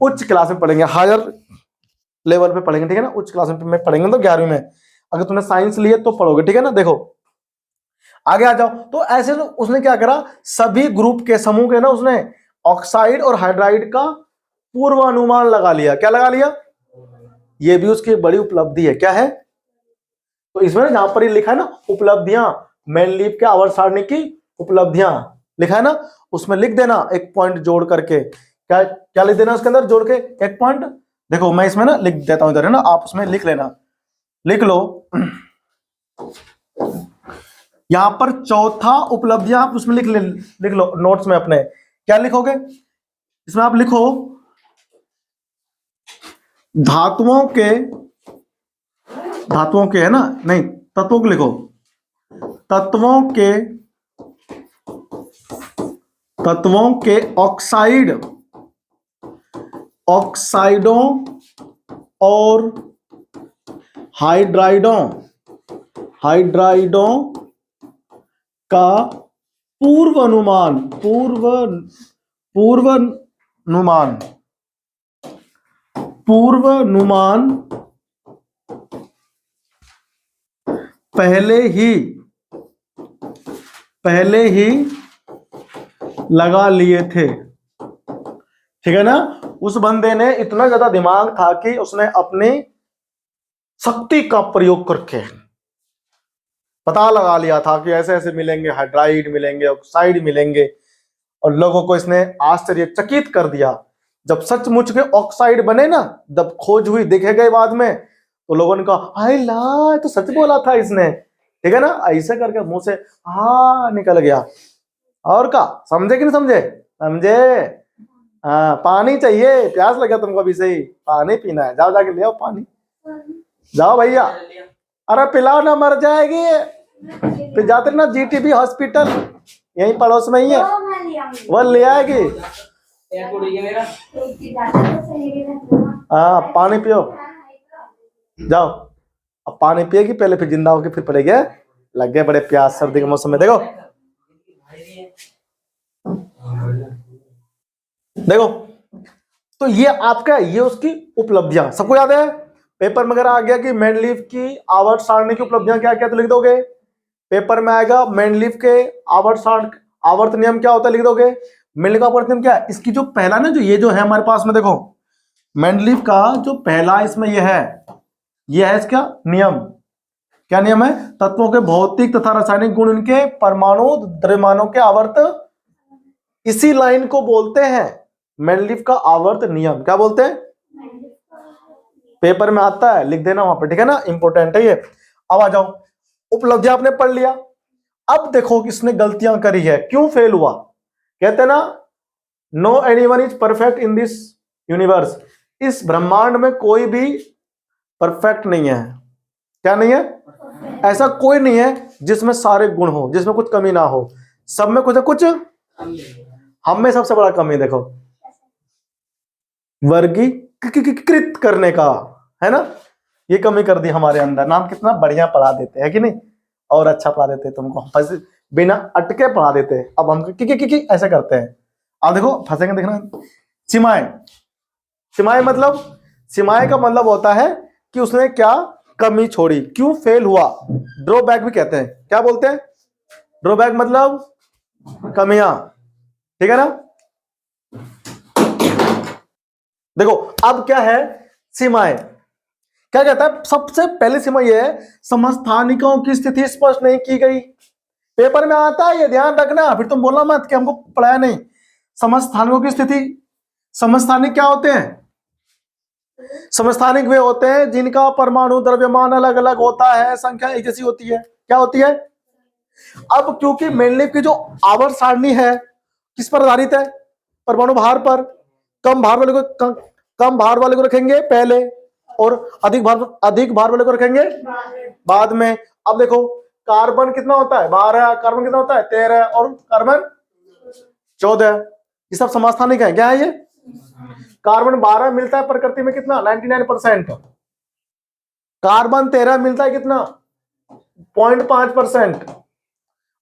उच्च क्लास में पढ़ेंगे, हायर लेवल पे पढ़ेंगे, ठीक है ना। उच्च क्लास में पढ़ेंगे तो 11वीं में। अगर तुमने साइंस लिए तो पढ़ोगे, ठीक है ना। देखो आगे आ जाओ। तो ऐसे तो उसने क्या करा, सभी ग्रुप के समूह के ना उसने ऑक्साइड और हाइड्राइड का पूर्व अनुमान लगा लिया। क्या लगा लिया? ये भी उसकी बड़ी उपलब्धि है। क्या है? तो इसमें जहां पर ये लिखा है ना उपलब्धियां, मेंडलीव के आवर्त सारणी की उपलब्धियां लिखा है ना, उसमें लिख देना एक पॉइंट जोड़ करके। क्या क्या लिख देना उसके अंदर जोड़ के? एक पॉइंट। देखो मैं इसमें ना लिख देता हूं इधर, है ना, आप उसमें लिख लेना, लिख लो। यहां पर चौथा उपलब्धियां आप उसमें लिख लो नोट्स में अपने। क्या लिखोगे इसमें? आप लिखो धातुओं के, है ना, नहीं तत्वों को लिखो। तत्वों के ऑक्साइडों और हाइड्राइडों हाइड्राइडों का पूर्वानुमान पहले ही लगा लिए थे। ठीक है ना। उस बंदे ने इतना ज्यादा दिमाग था कि उसने अपनी शक्ति का प्रयोग करके पता लगा लिया था कि ऐसे ऐसे मिलेंगे, हाइड्राइड मिलेंगे, ऑक्साइड मिलेंगे, और लोगों को इसने आश्चर्यचकित कर दिया। जब सचमुच के ऑक्साइड बने ना, जब खोज हुई, देखे गए बाद में, तो लोगों ने कहा हाय ला, तो सच बोला था इसने। ठीक है ना। ऐसे करके मुंह से हाँ निकल गया। और का समझे कि नहीं समझे? समझे। हाँ, पानी चाहिए, प्यास लगा तुमको अभी से ही, पानी पीना है, जाओ जाके ले आओ पानी, जाओ भैया। अरे पिलाओ ना, मर जाएगी। फिर जाते ना जीटीबी हॉस्पिटल, यहीं पड़ोस में ही है, वो ले आएगी। हाँ पानी पियो, जाओ। अब पानी पिएगी पहले, फिर जिंदा होगी, फिर पड़ेगी। लग गए बड़े प्यास सर्दी के मौसम में। देखो देखो, तो ये आपका, ये उसकी उपलब्धियां सबको याद है। पेपर में अगर आ गया कि मेंडलीव की आवर्त सारणी की उपलब्धियां क्या क्या, तो लिख दोगे। पेपर में आएगा मेंडलीव के आवर्त नियम क्या होता है, लिख दोगे। मेंडलीव का आवर्त नियम क्या है, इसकी जो पहला ना, जो ये जो है हमारे पास में, देखो मेंडलीव का जो पहला इसमें ये है इसका नियम। क्या नियम है? तत्वों के भौतिक तथा रासायनिक गुण, इनके परमाणु द्रव्यमानों के आवर्त, इसी लाइन को बोलते हैं मेंडलीव का आवर्त नियम। क्या बोलते हैं? पेपर में आता है, लिख देना वहां पर, ठीक है ना, इंपॉर्टेंट है ये। अब आ जाओ, उपलब्धि आपने पढ़ लिया। अब देखो किसने गलतियां करी है, क्यों फेल हुआ। कहते हैं ना, no anyone is perfect in this universe. इस ब्रह्मांड में कोई भी परफेक्ट नहीं है। क्या नहीं है? ऐसा कोई नहीं है जिसमें सारे गुण हो, जिसमें कुछ कमी ना हो। सब में कुछ ना कुछ, हम में सबसे बड़ा कमी देखो, वर्गीकृत करने का, है ना, ये कमी कर दी हमारे अंदर। नाम कितना बढ़िया पढ़ा देते हैं कि नहीं, और अच्छा पढ़ा देते हैं तुमको, बिना अटके पढ़ा देते हैं। अब हम कि ऐसे करते हैं। अब देखो फंसेंगे, देखना। सीमाएं मतलब, सीमाएं का मतलब होता है कि उसने क्या कमी छोड़ी, क्यों फेल हुआ। ड्रॉबैक भी कहते हैं। क्या बोलते हैं? ड्रॉबैक मतलब कमियां। ठीक है ना। देखो अब क्या है, सीमाएं क्या कहता है। सबसे पहली सीमा यह है, समस्थानिकों की स्थिति स्पष्ट नहीं की गई। पेपर में आता है, ये ध्यान रखना, फिर तुम बोलना मत कि हमको पढ़ाया नहीं। समस्थानिकों की स्थिति, समस्थानिक क्या होते हैं? समस्थानिक वे होते हैं जिनका परमाणु द्रव्यमान अलग अलग होता है, संख्या एक जैसी होती है। क्या होती है? अब क्योंकि मेंडलीव की जो आवर्त सारणी है किस पर आधारित है? परमाणु भार पर। कम भार वाले को रखेंगे पहले, और अधिक भार वाले को रखेंगे बाद में। अब देखो कार्बन कितना होता है? 12। कार्बन कितना होता है? 13। और कार्बन 14। ये सब समस्थानिक है। क्या है ये? कार्बन 12 मिलता है प्रकृति में कितना? 99%। कार्बन 13 मिलता है कितना? 0.5%।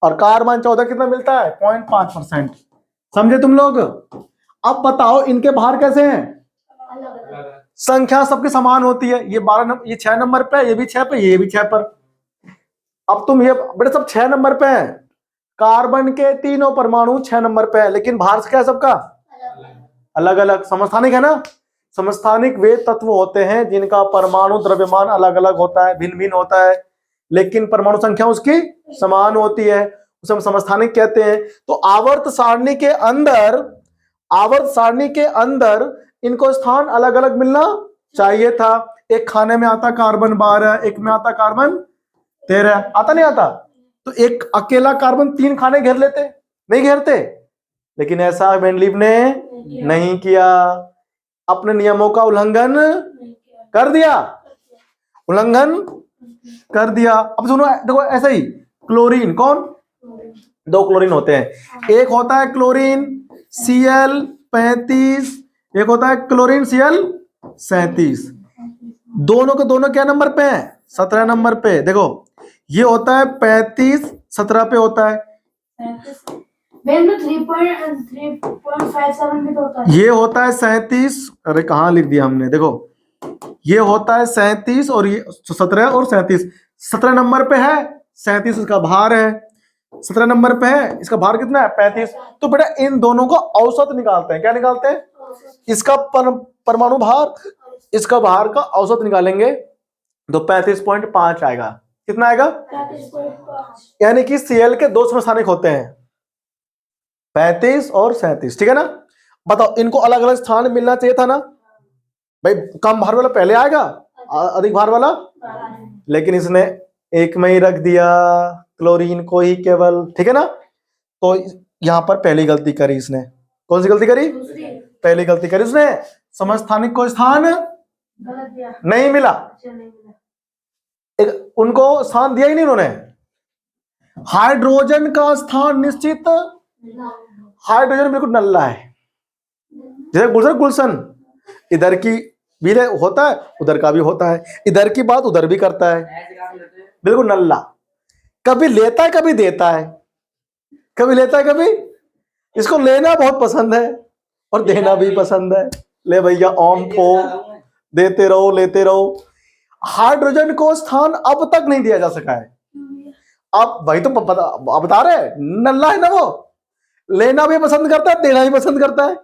और कार्बन 14 कितना मिलता है? 0.5%। समझे तुम लोग? अब बताओ इनके भार कैसे हैं? संख्या सबकी समान होती है। ये 12 नंबर, ये 6 नंबर पे, ये भी 6 पे, ये भी 6 पर। अब तुम ये बेटे सब 6 नंबर पे है। कार्बन के तीनों परमाणु 6 नंबर पे है, लेकिन भार क्या है सबका? अलग अलग। समस्थानिक है ना। समस्थानिक वे तत्व होते हैं जिनका परमाणु द्रव्यमान अलग अलग होता है, भिन्न भिन्न होता है, लेकिन परमाणु संख्या उसकी समान होती है, उसे हम समस्थानिक कहते हैं। तो आवर्त सारणी के अंदर इनको स्थान अलग अलग मिलना चाहिए था। एक खाने में आता कार्बन 12, एक में आता कार्बन 13। आता नहीं आता? तो एक अकेला कार्बन 3 खाने घेर लेते, नहीं घेरते? लेकिन ऐसा मेंडलीव ने नहीं किया, अपने नियमों का उल्लंघन कर दिया। अब सुनो, देखो ऐसा ही क्लोरीन, कौन? 2 क्लोरीन होते हैं। एक होता है क्लोरीन Cl35, एक होता है क्लोरीन Cl37। दोनों के दोनों क्या नंबर पे हैं? 17 नंबर पे। देखो ये होता है 35, 17 पे होता है। 3.57 भी तो होता है। ये होता है 37, अरे कहाँ लिख दिया हमने, देखो ये होता है 37 और ये 17 और 37, 17 नंबर पे है, 37 उसका भार है, 17 नंबर पे है, इसका भार कितना है 35। तो बेटा इन दोनों को औसत निकालते हैं। क्या निकालते हैं? इसका परमाणु भार, इसका भार का औसत निकालेंगे तो 35.5 आएगा। कितना आएगा? 35.5। यानी कि Cl के दो समस्थानिक होते हैं, 35 और 37, ठीक है ना। बताओ इनको अलग अलग स्थान मिलना चाहिए था ना भाई, कम भार वाला पहले आएगा, अधिक भार वाला, लेकिन इसने एक में ही रख दिया क्लोरीन को ही केवल, ठीक है ना। तो यहां पर पहली गलती करी इसने। कौन सी गलती करी? पहली गलती करी उसने, समस्थानिक को स्थान नहीं मिला, एक उनको स्थान दिया ही नहीं उन्होंने। हाइड्रोजन का स्थान निश्चित, हाइड्रोजन बिल्कुल नल्ला है, जैसे गुलशन गुलशन इधर की भी होता है उधर का भी होता है, इधर की बात उधर भी करता है, बिल्कुल नल्ला, कभी लेता है कभी देता है, कभी लेता है कभी, इसको लेना बहुत पसंद है और देना भी पसंद है। ले भैया ओम फो, देते रहो लेते रहो। हाइड्रोजन को स्थान अब तक नहीं दिया जा सका है। आप वही तो बता रहे हैं, नल्ला है ना वो, लेना भी पसंद करता है देना भी पसंद करता है।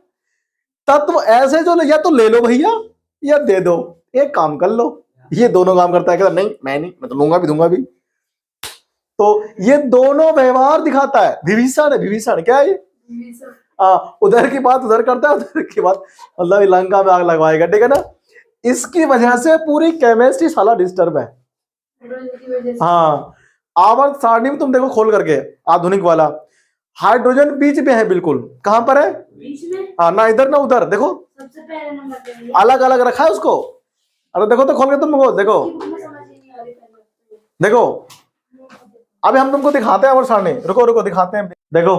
तत्व ऐसे जो या तो ले लो भैया या दे दो, एक काम कर लो, ये दोनों काम करता है। कहता नहीं मैं तो लूंगा भी दूंगा भी। तो ये दोनों व्यवहार दिखाता है। विभीषण है, विभीषण क्या है ये? उधर की बात उधर करता है, उधर की बात मतलब लंका में आग लगवाएगा, ठीक है ना। इसकी वजह से पूरी केमिस्ट्री साला डिस्टर्ब है। हाँ, आवर्त सारणी में तुम देखो खोल करके आधुनिक वाला, हाइड्रोजन बीच में है, बिल्कुल कहां पर है? बीच में। हाँ, ना इधर ना उधर, देखो सबसे पहले नंबर पे अलग अलग रखा है उसको। अरे देखो तो खोल के तुमको देखो, देखो अभी हम तुमको दिखाते हैं आवर्त सारणी, रुको रुको दिखाते हैं। देखो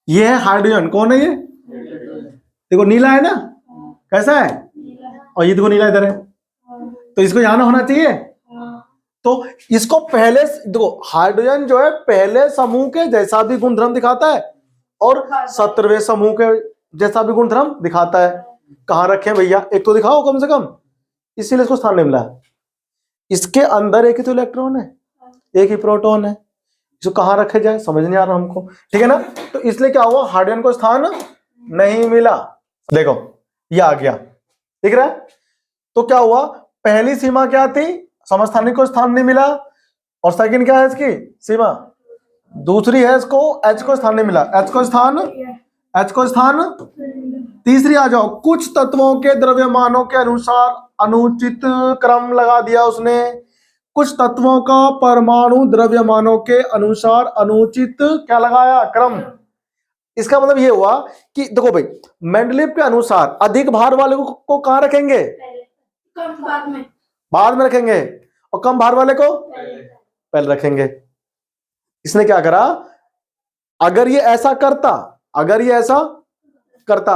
ये है हाइड्रोजन, कौन है ये? देखो नीला है ना, कैसा है? और ये देखो नीला इधर है, तो इसको यहाँ ना होना चाहिए। तो इसको पहले देखो, हाइड्रोजन जो है पहले समूह के जैसा भी गुणधर्म दिखाता है और 17वें समूह के जैसा भी गुणधर्म दिखाता है। कहां रखे भैया, एक तो दिखाओ कम से कम, इसीलिए इसको स्थान नहीं मिला। इसके अंदर एक ही तो इलेक्ट्रॉन है, एक ही प्रोटॉन है, इसको कहां रखे जाए समझ नहीं आ रहा हमको, ठीक है ना। तो इसलिए क्या हुआ, हाइड्रोजन को स्थान नहीं मिला। देखो ये आ गया, दिख रहा है। तो क्या हुआ, पहली सीमा क्या थी, समस्थानिक को स्थान नहीं मिला, और सेकंड क्या है इसकी सीमा, दूसरी है इसको H को स्थान नहीं मिला, H को स्थान। तीसरी आ जाओ, कुछ तत्वों के द्रव्यमानों के अनुसार अनुचित क्रम लगा दिया उसने। कुछ तत्वों का परमाणु द्रव्यमानों के अनुसार अनुचित क्या लगाया, क्रम। इसका मतलब ये हुआ कि देखो भाई, मेंडलीव के अनुसार अधिक भार वाले को कहां रखेंगे, बाद में रखेंगे, और कम भार वाले को पहले रखेंगे। इसने क्या करा, अगर ये ऐसा करता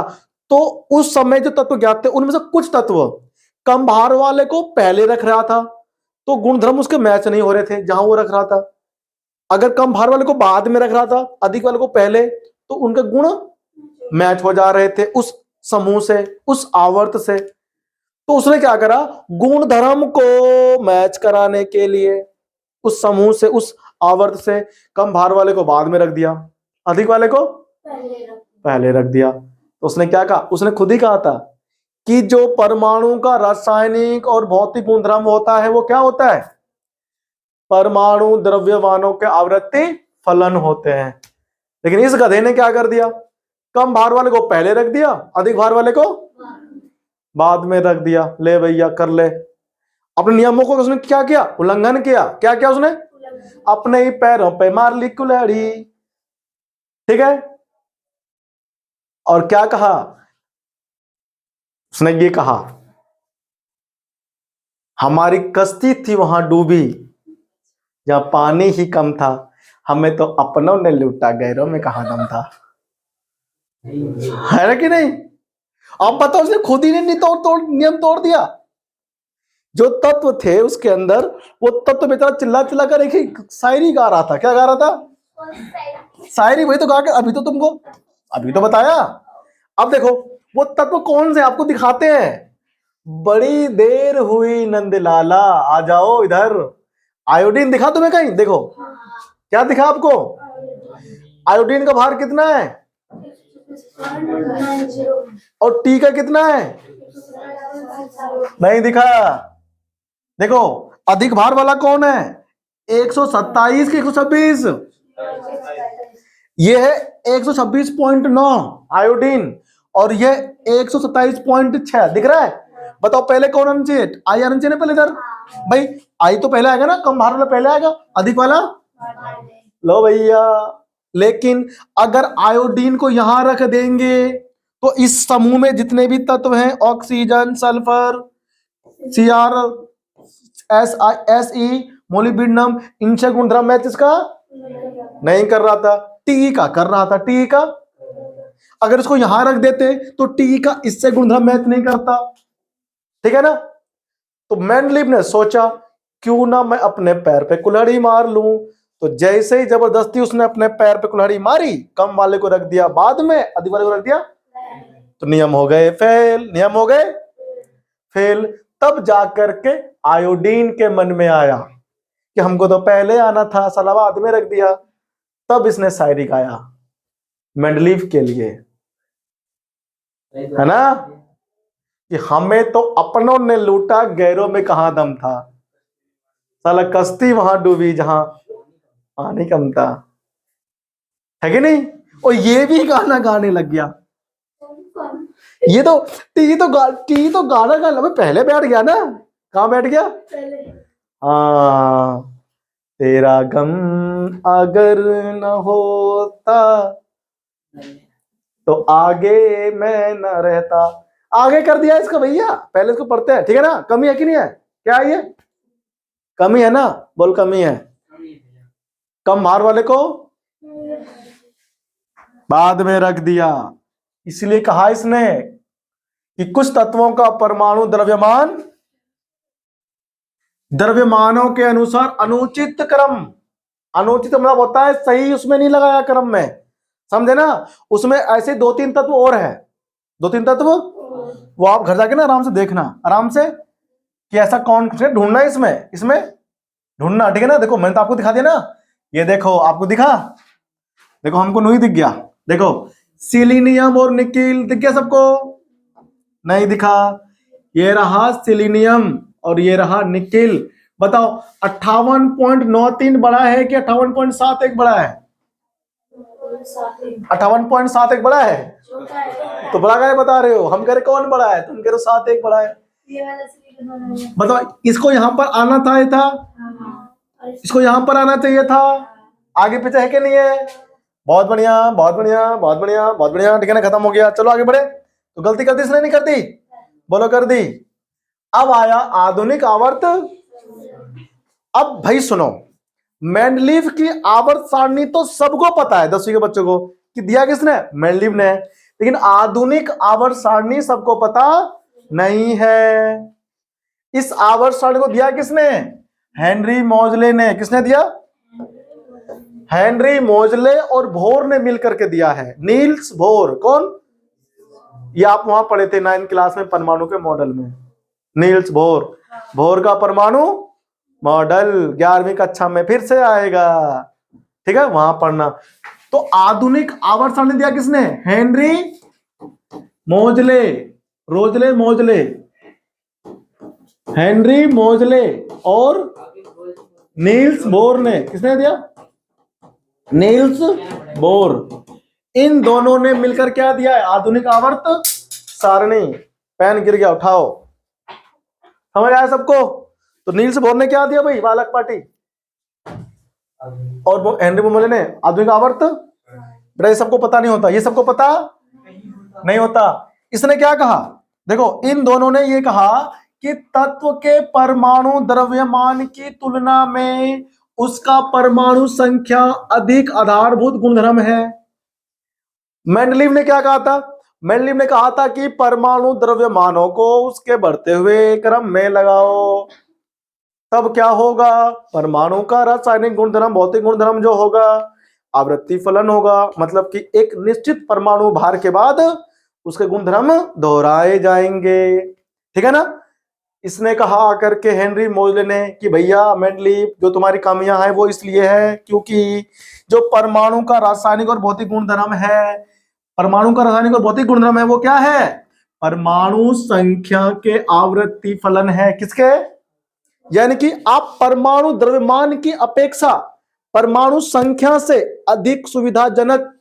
तो उस समय जो तत्व ज्ञात थे उनमें से कुछ तत्व कम भार वाले को पहले रख रहा था, तो गुणधर्म उसके मैच नहीं हो रहे थे जहां वो रख रहा था। अगर कम भार वाले को बाद में रख रहा था, अधिक वाले को पहले, तो उनके गुण मैच हो जा रहे थे उस समूह से, उस आवर्त से। तो उसने क्या करा, गुणधर्म को मैच कराने के लिए उस समूह से, उस आवर्त से कम भार वाले को बाद में रख दिया, अधिक वाले को पहले रख दिया। तो उसने क्या कहा, उसने खुद ही कहा था कि जो परमाणु का रासायनिक और भौतिक गुणधर्म होता है वो क्या होता है, परमाणु द्रव्यमानों के आवृत्ति फलन होते हैं। लेकिन इस गधे ने क्या कर दिया, कम भार वाले को पहले रख दिया, अधिक भार वाले को बाद में रख दिया। ले भैया कर ले, अपने नियमों को उसने क्या किया, उल्लंघन किया। क्या किया उसने, अपने ही पैरों पे मार ली कुल्हाड़ी, ठीक है। और क्या कहा उसने, ये कहा हमारी कश्ती थी वहां डूबी जहां पानी ही कम था, हमें तो अपनों ने लूटा गैरों में कहां दम था। है ना कि नहीं? अब बताओ, उसने खुद ही ने नियम तोड़ दिया जो तत्व थे उसके अंदर, वो तत्व बेचारा चिल्ला चिल्ला कर एक ही शायरी गा रहा था। क्या गा रहा था? शायरी। वही तो गा के अभी तो तुमको अभी तो बताया। अब देखो वो तत्व कौन से आपको दिखाते हैं। बड़ी देर हुई नंदलाला, आ जाओ इधर। आयोडीन दिखा तुम्हें कहीं? देखो क्या दिखा आपको? आयोडीन का भार कितना है? और टी का कितना है? नहीं दिखा। देखो अधिक भार वाला कौन है? 127 की 126। ये है 126.9 आयोडीन, और ये 127.6। दिख रहा है? बताओ पहले कौन आना चाहिए? आई आना चाहिए ना पहले इधर। भाई आई तो पहले आएगा ना, कम भार वाला पहले आएगा, अधिक वाला। लो भैया, लेकिन अगर आयोडीन को यहां रख देंगे तो इस समूह में जितने भी तत्व हैं, oxygen, sulphur, CR, SE, molybdenum, इनसे गुणधर्म मैच इसका नहीं कर रहा था, टी का कर रहा था। टी का अगर इसको यहां रख देते तो टी का इससे गुणधर्म मैच नहीं करता। ठीक है ना? तो मेंडलीव ने सोचा क्यों ना मैं अपने पैर पे कुल्हाड़ी मार लूं। तो जैसे ही जबरदस्ती उसने अपने पैर पे कुल्हाड़ी मारी, कम वाले को रख दिया बाद में, अधिक वाले को रख दिया, तो नियम हो गए फेल। नियम हो गए फेल। तब जाकर के आयोडीन के मन में आया कि हमको तो पहले आना था, साला बाद में रख दिया। तब इसने शायरी गाया मेंडलीव के लिए, है ना, कि हमें तो अपनों ने लूटा, गैरों में कहां दम था। साला कश्ती वहां डूबी जहां पानी कम था। है कि नहीं? और ये भी गाना गाने लग गया। ये तो टी तो गाना गा पहले बैठ गया ना। कहां बैठ गया? हाँ, तेरा गम अगर न होता तो आगे मैं न रहता। आगे कर दिया इसका भैया, पहले इसको पढ़ते हैं। ठीक है ना? कमी है कि नहीं है? क्या है ये? कमी है ना? बोल कमी है। कम भार वाले को बाद में रख दिया। इसलिए कहा इसने कि कुछ तत्वों का परमाणु द्रव्यमानों के अनुसार अनुचित क्रम, अनुचित मतलब होता है सही उसमें नहीं लगाया क्रम में, समझे ना? उसमें ऐसे 2-3 तत्व और है, 2-3 तत्व, वो आप घर जाके ना आराम से देखना, आराम से, कि ऐसा कौन ढूंढना है इसमें ढूंढना। ठीक है ना? देखो मैंने तो आपको दिखा दिया ना, ये देखो आपको दिखा, देखो हमको नहीं दिख गया। देखो सिलीनियम और निकिल दिख गया सबको? नहीं दिखा। ये रहा सिलीनियम और ये रहा निकिल। बताओ 58.93 बड़ा है कि 58.71 बड़ा है? 58.71 बड़ा है। तो बड़ा क्या बता रहे हो? हम कह रहे कौन बड़ा है, तुम कह रहे हो 71 बड़ा है। बताओ इसको यहां पर आना था, इसको यहां पर आना चाहिए था। आगे पीछे है कि नहीं है? बहुत बढ़िया, बहुत बढ़िया, बहुत बढ़िया, बहुत बढ़िया। ठीक है ना? खत्म हो गया। चलो आगे बढ़े। तो गलती कर दी इसने, नहीं कर दी? बोलो कर दी। अब आया आधुनिक आवर्त। अब भाई सुनो, मेंडलीव की आवर्त सारणी तो सबको पता है 10वीं के बच्चों को, कि दिया किसने? मेंडलीव ने। लेकिन आधुनिक आवर्त सारणी सबको पता नहीं है। इस आवर्त सारणी को दिया किसने? हेनरी मोजले ने। किसने दिया? हेनरी मोजले और बोर ने मिलकर के दिया है। नील्स बोर कौन? ये आप वहां पढ़े थे 9th क्लास में परमाणु के मॉडल में। नील्स बोर का परमाणु मॉडल 11वीं कक्षा में फिर से आएगा। ठीक है, वहां पढ़ना। तो आधुनिक आवर्त सारणी दिया किसने? हेनरी मोजले, हेनरी मोजले और नील्स बोर ने। किसने दिया? Niels Bohr. इन दोनों ने मिलकर क्या दिया है? आधुनिक आवर्त सारणी। पेन गिर गया, उठाओ। समझ आया सबको? तो नील्स बोर ने क्या दिया भाई? बालक पार्टी। और हेनरी मोजले ने आधुनिक आवर्त। बेटा ये सबको पता नहीं होता, ये सबको पता नहीं होता। इसने क्या कहा? देखो इन दोनों ने ये कहा कि तत्व के परमाणु द्रव्यमान की तुलना में उसका परमाणु संख्या अधिक आधारभूत गुणधर्म है। मेंडलीव ने क्या कहा था? मेंडलीव ने कहा था कि परमाणु द्रव्यमानों को उसके बढ़ते हुए क्रम में लगाओ, तब क्या होगा, परमाणु का रासायनिक गुणधर्म भौतिक गुणधर्म जो होगा आवृत्ति फलन होगा, मतलब कि एक निश्चित परमाणु भार के बाद उसके गुणधर्म दोहराए जाएंगे। ठीक है ना। इसने कहा आकर के हेनरी मोजले ने कि भैया मेंडलीव जो तुम्हारी खामियां हैं वो इसलिए है क्योंकि जो परमाणु का रासायनिक और भौतिक गुणधर्म है, परमाणु का रासायनिक और भौतिक गुणधर्म है वो क्या है, परमाणु संख्या के आवृत्ति फलन है। किसके, यानी कि आप परमाणु द्रव्यमान की अपेक्षा परमाणु संख्या से अधिक सुविधाजनक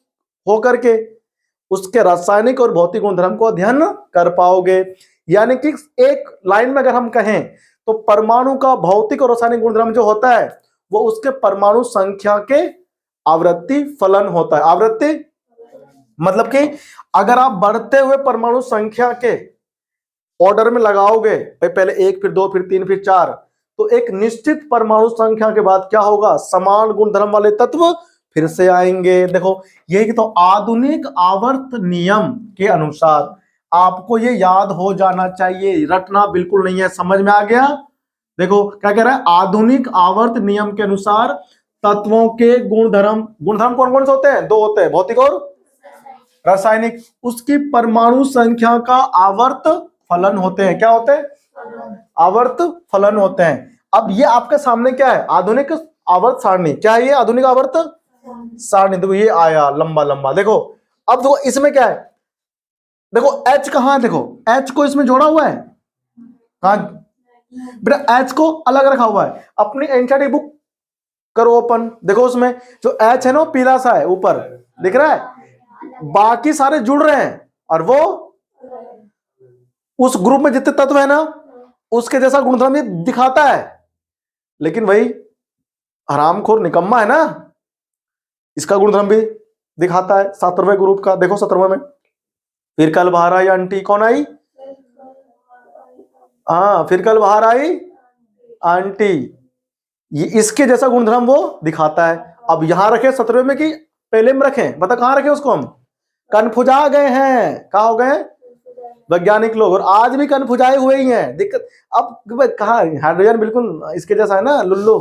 होकर के उसके रासायनिक और भौतिक गुणधर्म को अध्ययन कर पाओगे। यानी कि एक लाइन में अगर हम कहें तो परमाणु का भौतिक और रासायनिक गुणधर्म जो होता है वो उसके परमाणु संख्या के आवृत्ति फलन होता है। आवृत्ति मतलब कि अगर आप बढ़ते हुए परमाणु संख्या के ऑर्डर में लगाओगे, पहले 1 फिर 2 फिर 3 फिर 4, तो एक निश्चित परमाणु संख्या के बाद क्या होगा, समान गुणधर्म वाले तत्व फिर से आएंगे। देखो यही तो आधुनिक आवर्त नियम के अनुसार आपको ये याद हो जाना चाहिए, रटना बिल्कुल नहीं है। समझ में आ गया। देखो क्या कह रहा है, आधुनिक आवर्त नियम के अनुसार तत्वों के गुणधर्म, गुणधर्म कौन कौन से होते हैं, 2 होते हैं, भौतिक और रासायनिक, उसकी परमाणु संख्या का आवर्त फलन होते हैं। क्या होते हैं, आवर्त फलन होते हैं। अब ये आपके सामने क्या है, आधुनिक आवर्त सारणी। क्या है ये, आधुनिक आवर्त सारणी। देखो ये आया लंबा लंबा। देखो अब देखो इसमें क्या है, देखो H कहां है, देखो H को इसमें जोड़ा हुआ है कहां बेटा, H को अलग रखा हुआ है। अपनी एनसीईआरटी बुक करो ओपन, देखो उसमें जो H है ना पीला सा है ऊपर दिख रहा है, बाकी सारे जुड़ रहे हैं और वो उस ग्रुप में जितने तत्व है ना उसके जैसा गुणधर्म ये दिखाता है। लेकिन वही हरामखोर निकम्मा है ना, इसका गुणधर्म भी दिखाता है 17वें ग्रुप का। देखो 17वें में फिर कल बाहर आई आंटी, कौन आई, हाँ फिर कल बाहर आई आंटी, ये इसके जैसा गुणधर्म वो दिखाता है। अब यहां रखे 17वें में कि पहले में रखें, बता कहां रखे उसको, हम कन्फ्यूजा गए हैं। कहा हो गए वैज्ञानिक लोग, और आज भी कन्फ्यूजाए हुए ही हैं। दिक्कत अब कहा, हाइड्रोजन बिल्कुल इसके जैसा है ना लुल्लू।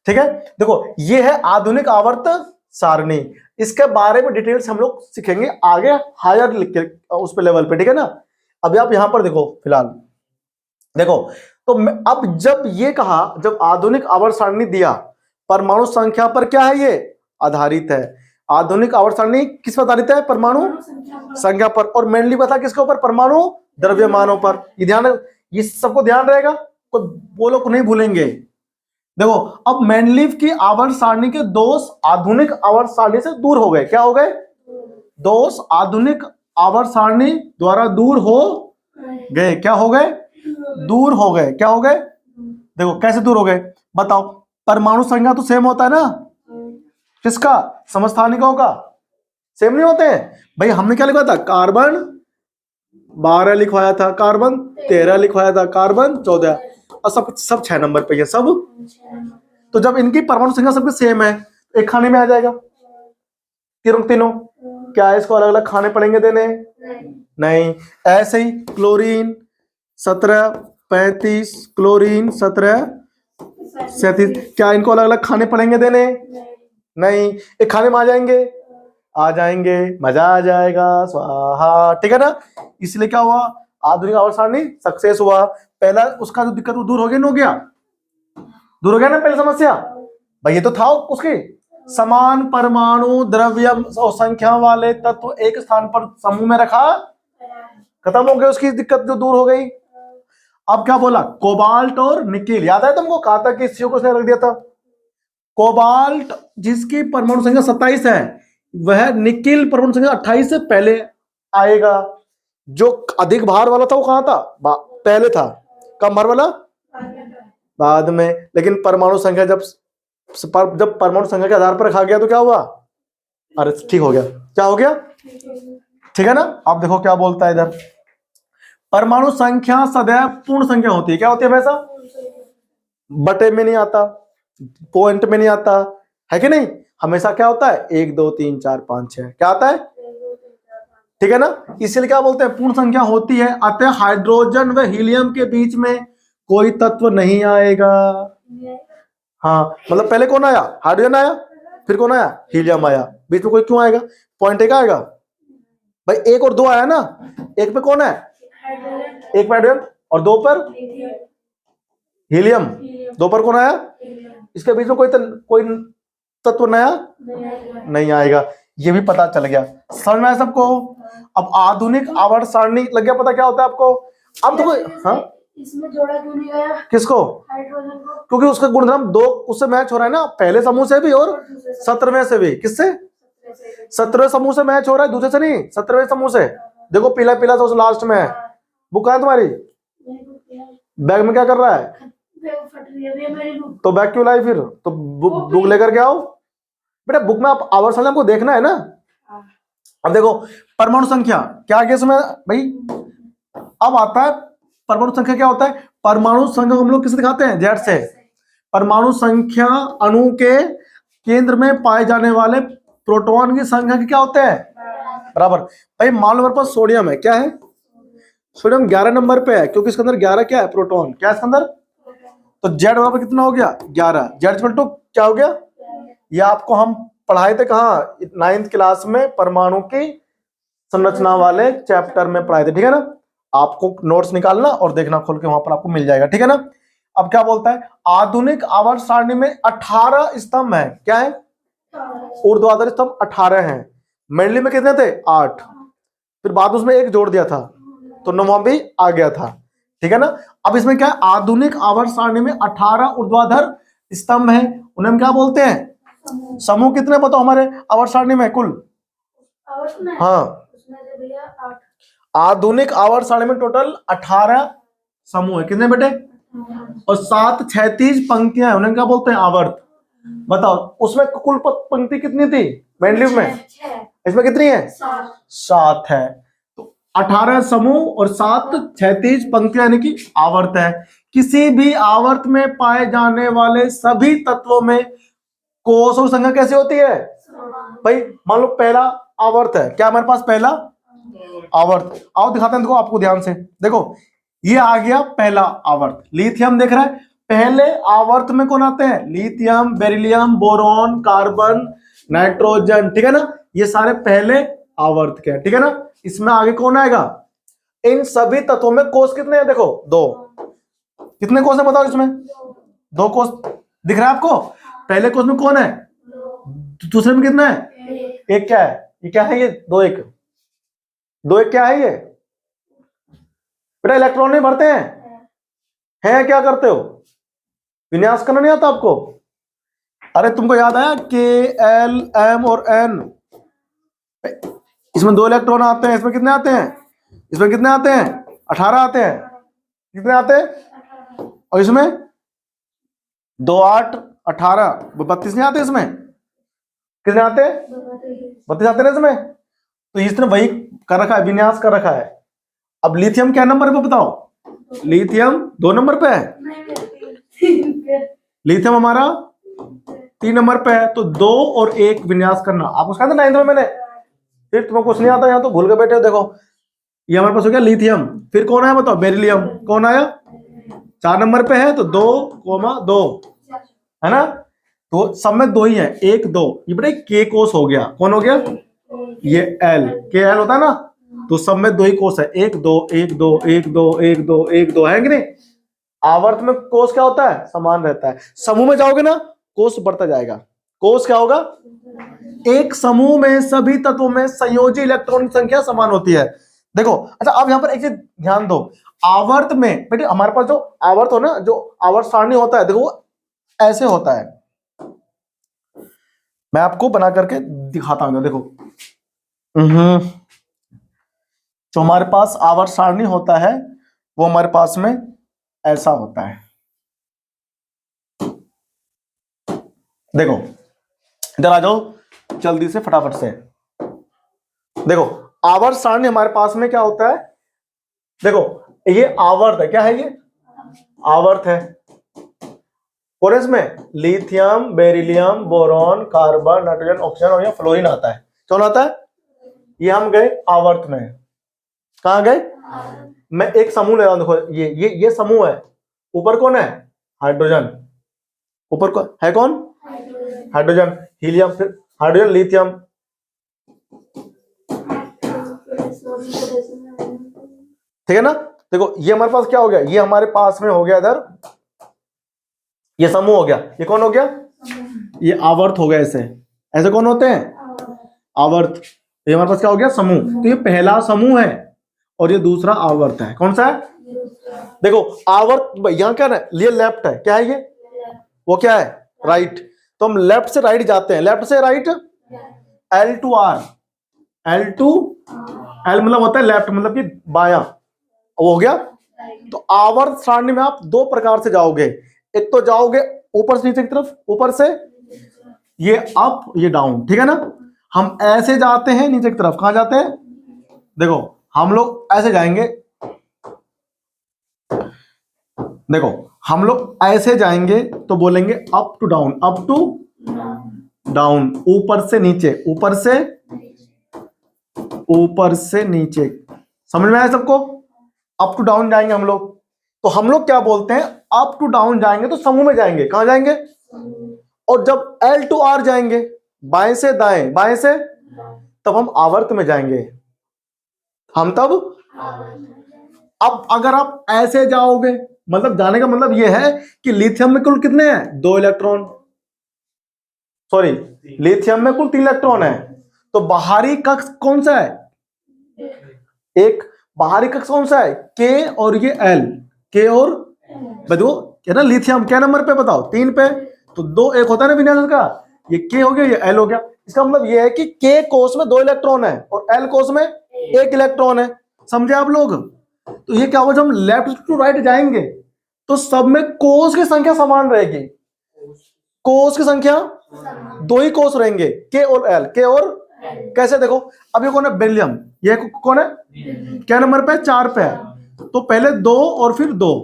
ठीक है, देखो ये है आधुनिक आवर्त सारणी। इसके बारे में डिटेल से हम लोग सीखेंगे आगे हायर लिख के उस पे लेवल पे। ठीक है ना। अभी आप यहां पर देखो फिलहाल, देखो तो अब जब ये कहा, जब आधुनिक आवर्त सारणी दिया, परमाणु संख्या पर क्या है ये आधारित है। आधुनिक आवर्त सारणी किस पर आधारित है, परमाणु संख्या पर। और मेनली बता किसके ऊपर, परमाणु द्रव्यमानों पर। ये ध्यान, ये सबको ध्यान रहेगा, कोई बोलो को नहीं भूलेंगे। देखो अब मेंडलीव की आवर्त सारणी के दोष आधुनिक आवर्त सारणी से दूर हो गए। क्या हो गए, दोष आधुनिक आवर्त सारणी द्वारा दूर हो गए। क्या हो गए, दूर हो गए। क्या हो गए, देखो कैसे दूर हो गए बताओ। परमाणु संख्या तो सेम होता है ना, किसका, समस्थानिकों का सेम नहीं होते हैं भाई। हमने क्या लिखा था, कार्बन 12 लिखवाया था, कार्बन 13 लिखवाया था, कार्बन 14, और सब 6 नंबर पे ये सब। तो जब इनकी परमाणु संख्या सबके सेम है, एक खाने में आ जाएगा तीनों। क्या इसको अलग अलग खाने पड़ेंगे देने, नहीं। ऐसे ही क्लोरीन 17 35, क्लोरीन 17 37, क्या इनको अलग अलग खाने पड़ेंगे देने, नहीं। एक खाने में आ जाएंगे, मजा आ जाएगा, स्वाहा। ठीक है ना। इसलिए क्या हुआ, आधुनिक आवर्त सारणी सक्सेस हुआ। पहला उसका जो दिक्कत वो दूर हो गया, ना हो गया, दूर हो गया ना पहले समस्या भाई। ये तो था उसकी, समान परमाणु द्रव्य और संख्या वाले तत्व एक स्थान पर समूह में रखा, खत्म हो गया उसकी दिक्कत जो दूर हो गई। अब क्या बोला, कोबाल्ट और निकिल, याद है तुमको, कहा था कि इस को उसने रख दिया था। कोबाल्ट जिसकी परमाणु संख्या 27 है, वह निकिल परमाणु संख्या 28 से पहले आएगा। जो अधिक भार वाला था वो कहां था, पहले था। कम भार वाला बाद में। लेकिन परमाणु संख्या जब परमाणु संख्या के आधार पर रखा गया तो क्या हुआ, अरे ठीक हो गया। क्या हो गया, ठीक है ना। अब देखो क्या बोलता है इधर, परमाणु संख्या सदैव पूर्ण संख्या होती है। क्या होती है वैसा, बटे में नहीं आता, पॉइंट में नहीं आता है कि नहीं। हमेशा क्या होता है 1 2 3 4 5 6, क्या आता है ठीक है ना। इसलिए क्या बोलते हैं, पूर्ण संख्या होती है, अतः हाइड्रोजन व हीलियम के बीच में कोई तत्व नहीं आएगा। हाँ, मतलब पहले कौन आया, हाइड्रोजन आया, फिर कौन आया, हीलियम आया, बीच में कोई क्यों आएगा, पॉइंट एक आएगा भाई, एक और दो आया ना, एक पे कौन है, एक पे हाइड्रोजन और दो पर हीलियम, दो पर कौन आया, इसके बीच में कोई तत्व नया नहीं आएगा। ये भी पता चल गया, समझ में आया सबको। अब आधुनिक आवर्त सारणी लग गया पता क्या होता है आपको। अब तो हाँ, इसमें जोड़ा क्यों नहीं गया किसको, हाइड्रोजन को? क्योंकि उसका गुणधर्म दो उससे मैच हो रहा है ना, पहले समूह से भी और 17वें से भी। किससे, 17वें समूह से मैच हो रहा है, दूसरे से नहीं, 17वें समूह से। देखो पीला पीला सा लास्ट में है, बुक है तुम्हारी, बैग में क्या कर रहा है, फट रही है मेरी बुक। तो बैग क्यों लाई फिर, तो बुक लेकर के आओ बेटा, बुक में आप आवर्त सारणी आपको देखना है ना। अब देखो परमाणु संख्या क्या आगे इसमें भाई, अब आता है परमाणु संख्या क्या होता है। परमाणु संख्या को हम लोग किससे दिखाते हैं, जेड से। परमाणु संख्या अणु के केंद्र में पाए जाने वाले प्रोटॉन की संख्या के क्या होते हैं, बराबर। भाई मान लो मेरे पास सोडियम है, क्या है, सोडियम 11 नंबर पे है, क्योंकि इसके अंदर 11 क्या है, प्रोटॉन, क्या है इसके अंदर, तो जेड बराबर कितना हो गया, 11, जेड इक्वल टू क्या हो गया। ये आपको हम पढ़ाए थे कहाँ, 9th क्लास में परमाणु की संरचना वाले चैप्टर में पढ़ाए थे, ठीक है ना। आपको नोट्स निकालना और देखना खोल के, वहां पर आपको मिल जाएगा, ठीक है ना। अब क्या बोलता है, आधुनिक आवर्त सारणी में 18 स्तंभ है, क्या है, ऊर्ध्वाधर स्तंभ 18 हैं, मंडली में कितने थे, 8, फिर बाद उसमें एक जोड़ दिया था, तो 9वां भी आ गया था, ठीक है ना। अब इसमें क्या है, आधुनिक आवर्त सारणी में 18 ऊर्ध्वाधर स्तंभ है, उन्हें हम क्या बोलते हैं, समूह। कितने बताओ हमारे आवर्त सारणी में कुल, हाँ, उसमें से भैया 8। आधुनिक आवर्त सारणी में टोटल 18 समूह है, कितने बेटे, और 7 क्षैतिज पंक्तियां हैं, उन्हें क्या बोलते हैं, आवर्त। बताओ उसमें कुल पंक्ति कितनी थी मेनली में, इसमें कितनी है, 7 है, तो 18 समूह और 7 क्षैतिज पंक्तियां यानी कि आवर्त है। किसी भी आवर्त में पाए जाने वाले सभी तत्वों में कोश और संख्या कैसी होती है भाई। मान लो पहला आवर्त है, क्या हमारे पास पहला आवर्त, आओ दिखाते हैं, देखो आपको ध्यान से देखो, ये आ गया पहला आवर्त, लिथियम देख रहा है, पहले आवर्त में कौन आते हैं, lithium, beryllium, boron, carbon, nitrogen, ठीक है ना, ये सारे पहले आवर्त के, ठीक है ना। इसमें आगे कौन आएगा, इन सभी तत्वों में कोश कितने हैं, देखो 2, कितने कोश है बताओ, इसमें 2 कोश दिख रहा है आपको। पहले कोश में कौन है, दूसरे में कितना है, एक, क्या है, ये क्या है, ये 2 1, 2 1 क्या है, ये बेटा इलेक्ट्रॉन नहीं भरते हैं, क्या करते हो, विन्यास करना नहीं आता आपको। अरे तुमको याद आया के एल एम और एन, इसमें 2 इलेक्ट्रॉन आते हैं, इसमें कितने आते हैं, इसमें कितने आते हैं, 18 आते हैं, कितने आते हैं, और इसमें 2 8 18 32 नहीं आते, इसमें कितने आते हैं, 32 आते हैं इसमें। तो इसने वही कर रखा है, विन्यास कर रखा है। अब लिथियम क्या नंबर पे बताओ, लिथियम 2 नंबर पे है, लिथियम हमारा 3 नंबर पे है, तो 2 और 1 विन्यास करना आपको सिखाया था 9th में मैंने, फिर तुम्हें कुछ नहीं आता, यहाँ तो भूल के बैठे हो। देखो ये हमारे पास हो गया लिथियम, फिर कौन आया बताओ, बेरिलियम, कौन आया 4 नंबर पे है, तो 2, 2 है ना, तो सब में 2 ही है, 1 2, ये बेटा के कोश हो गया, कौन हो गया, ये एल, के एल होता है ना, तो सब में 2 ही कोश है, 1 2 1 2 1 2 1 2 1 2 है कि नहीं। आवर्त में कोश क्या होता है, समान रहता है, समूह में जाओगे ना कोश बढ़ता जाएगा, कोश क्या होगा, एक समूह में सभी तत्वों में संयोजी इलेक्ट्रॉन की संख्या समान होती है। देखो अच्छा, अब यहां पर एक चीज ध्यान दो, आवर्त में बेटे हमारे पास जो आवर्त हो ना, जो आवर्त सारणी होता है, देखो ऐसे होता है, मैं आपको बना करके दिखाता हूं, देखो जो हमारे पास आवर्त सारणी होता है वो हमारे पास में ऐसा होता है, देखो इधर आ जाओ जल्दी से फटाफट से। देखो आवर्त सारणी हमारे पास में क्या होता है, देखो ये आवर्त है, क्या है ये आवर्त है, और इसमें lithium, beryllium, boron, carbon, nitrogen, oxygen और ये फ्लोरीन आता है, कौन आता है, ये हम गए आवर्त में। कहां गए? मैं एक समूह ले रहा हूं, देखो ये समूह है। ऊपर कौन है? हाइड्रोजन। ऊपर को है कौन? हाइड्रोजन, हीलियम, फिर हाइड्रोजन, लिथियम। ठीक है ना? देखो ये हमारे पास क्या हो गया, ये हमारे पास में हो गया इधर, ये समूह हो गया। ये कौन हो गया? ये आवर्त हो गया। ऐसे कौन होते हैं? आवर्त। ये हमारे पास क्या हो गया? समूह। तो ये पहला समूह है और ये दूसरा आवर्त है। कौन सा है? देखो आवर्त यहां क्या है, ये लेफ्ट है, क्या है ये? वो क्या है? राइट। तो हम लेफ्ट से राइट जाते हैं, लेफ्ट से right, L to R। L to L मतलब होता है लेफ्ट, मतलब कि बायां, वो हो गया। तो आवर्त सारणी में आप दो प्रकार से जाओगे, एक तो जाओगे ऊपर से नीचे की तरफ, ऊपर से ये अप ये डाउन, ठीक है ना? हम ऐसे जाते हैं नीचे की तरफ, कहां जाते हैं? देखो हम लोग ऐसे जाएंगे, देखो हम लोग ऐसे जाएंगे तो बोलेंगे up to down, up to down, ऊपर से नीचे, ऊपर से नीचे। समझ में आया सबको? अप टू डाउन जाएंगे हम लोग। तो हम लोग क्या बोलते हैं, अप टू डाउन जाएंगे तो समूह में जाएंगे। कहां जाएंगे? और जब L टू R जाएंगे, बाएं से दाएं, बाएं से, तब हम आवर्त में जाएंगे। हम तब अब अगर आप ऐसे जाओगे, मतलब जाने का मतलब यह है कि लिथियम में कुल कितने हैं? 2 इलेक्ट्रॉन, सॉरी लिथियम में कुल 3 इलेक्ट्रॉन है। तो बाहरी कक्ष कौन सा है? एक बाहरी कक्ष कौन सा है? K और ये L, K और बताओ क्या ना, लिथियम क्या नंबर पे बताओ? 3 पे। तो 2 एक होता है ना विन्यास का, ये K हो गया, ये L हो गया। इसका मतलब ये है कि K कोष में 2 इलेक्ट्रॉन है और L कोष में 1 इलेक्ट्रॉन है। समझे आप लोग? तो ये क्या हुआ, जब हम लेफ्ट टू राइट जाएंगे तो सब में कोष की संख्या समान रहेगी। कोष की संख्या 2 ही कोष रहेंगे, K और L, K और कैसे? देखो अब ये कौन है? बेरिलियम। ये कौन है? क्या नंबर पे? 4 पे है। तो पहले 2 और फिर 2,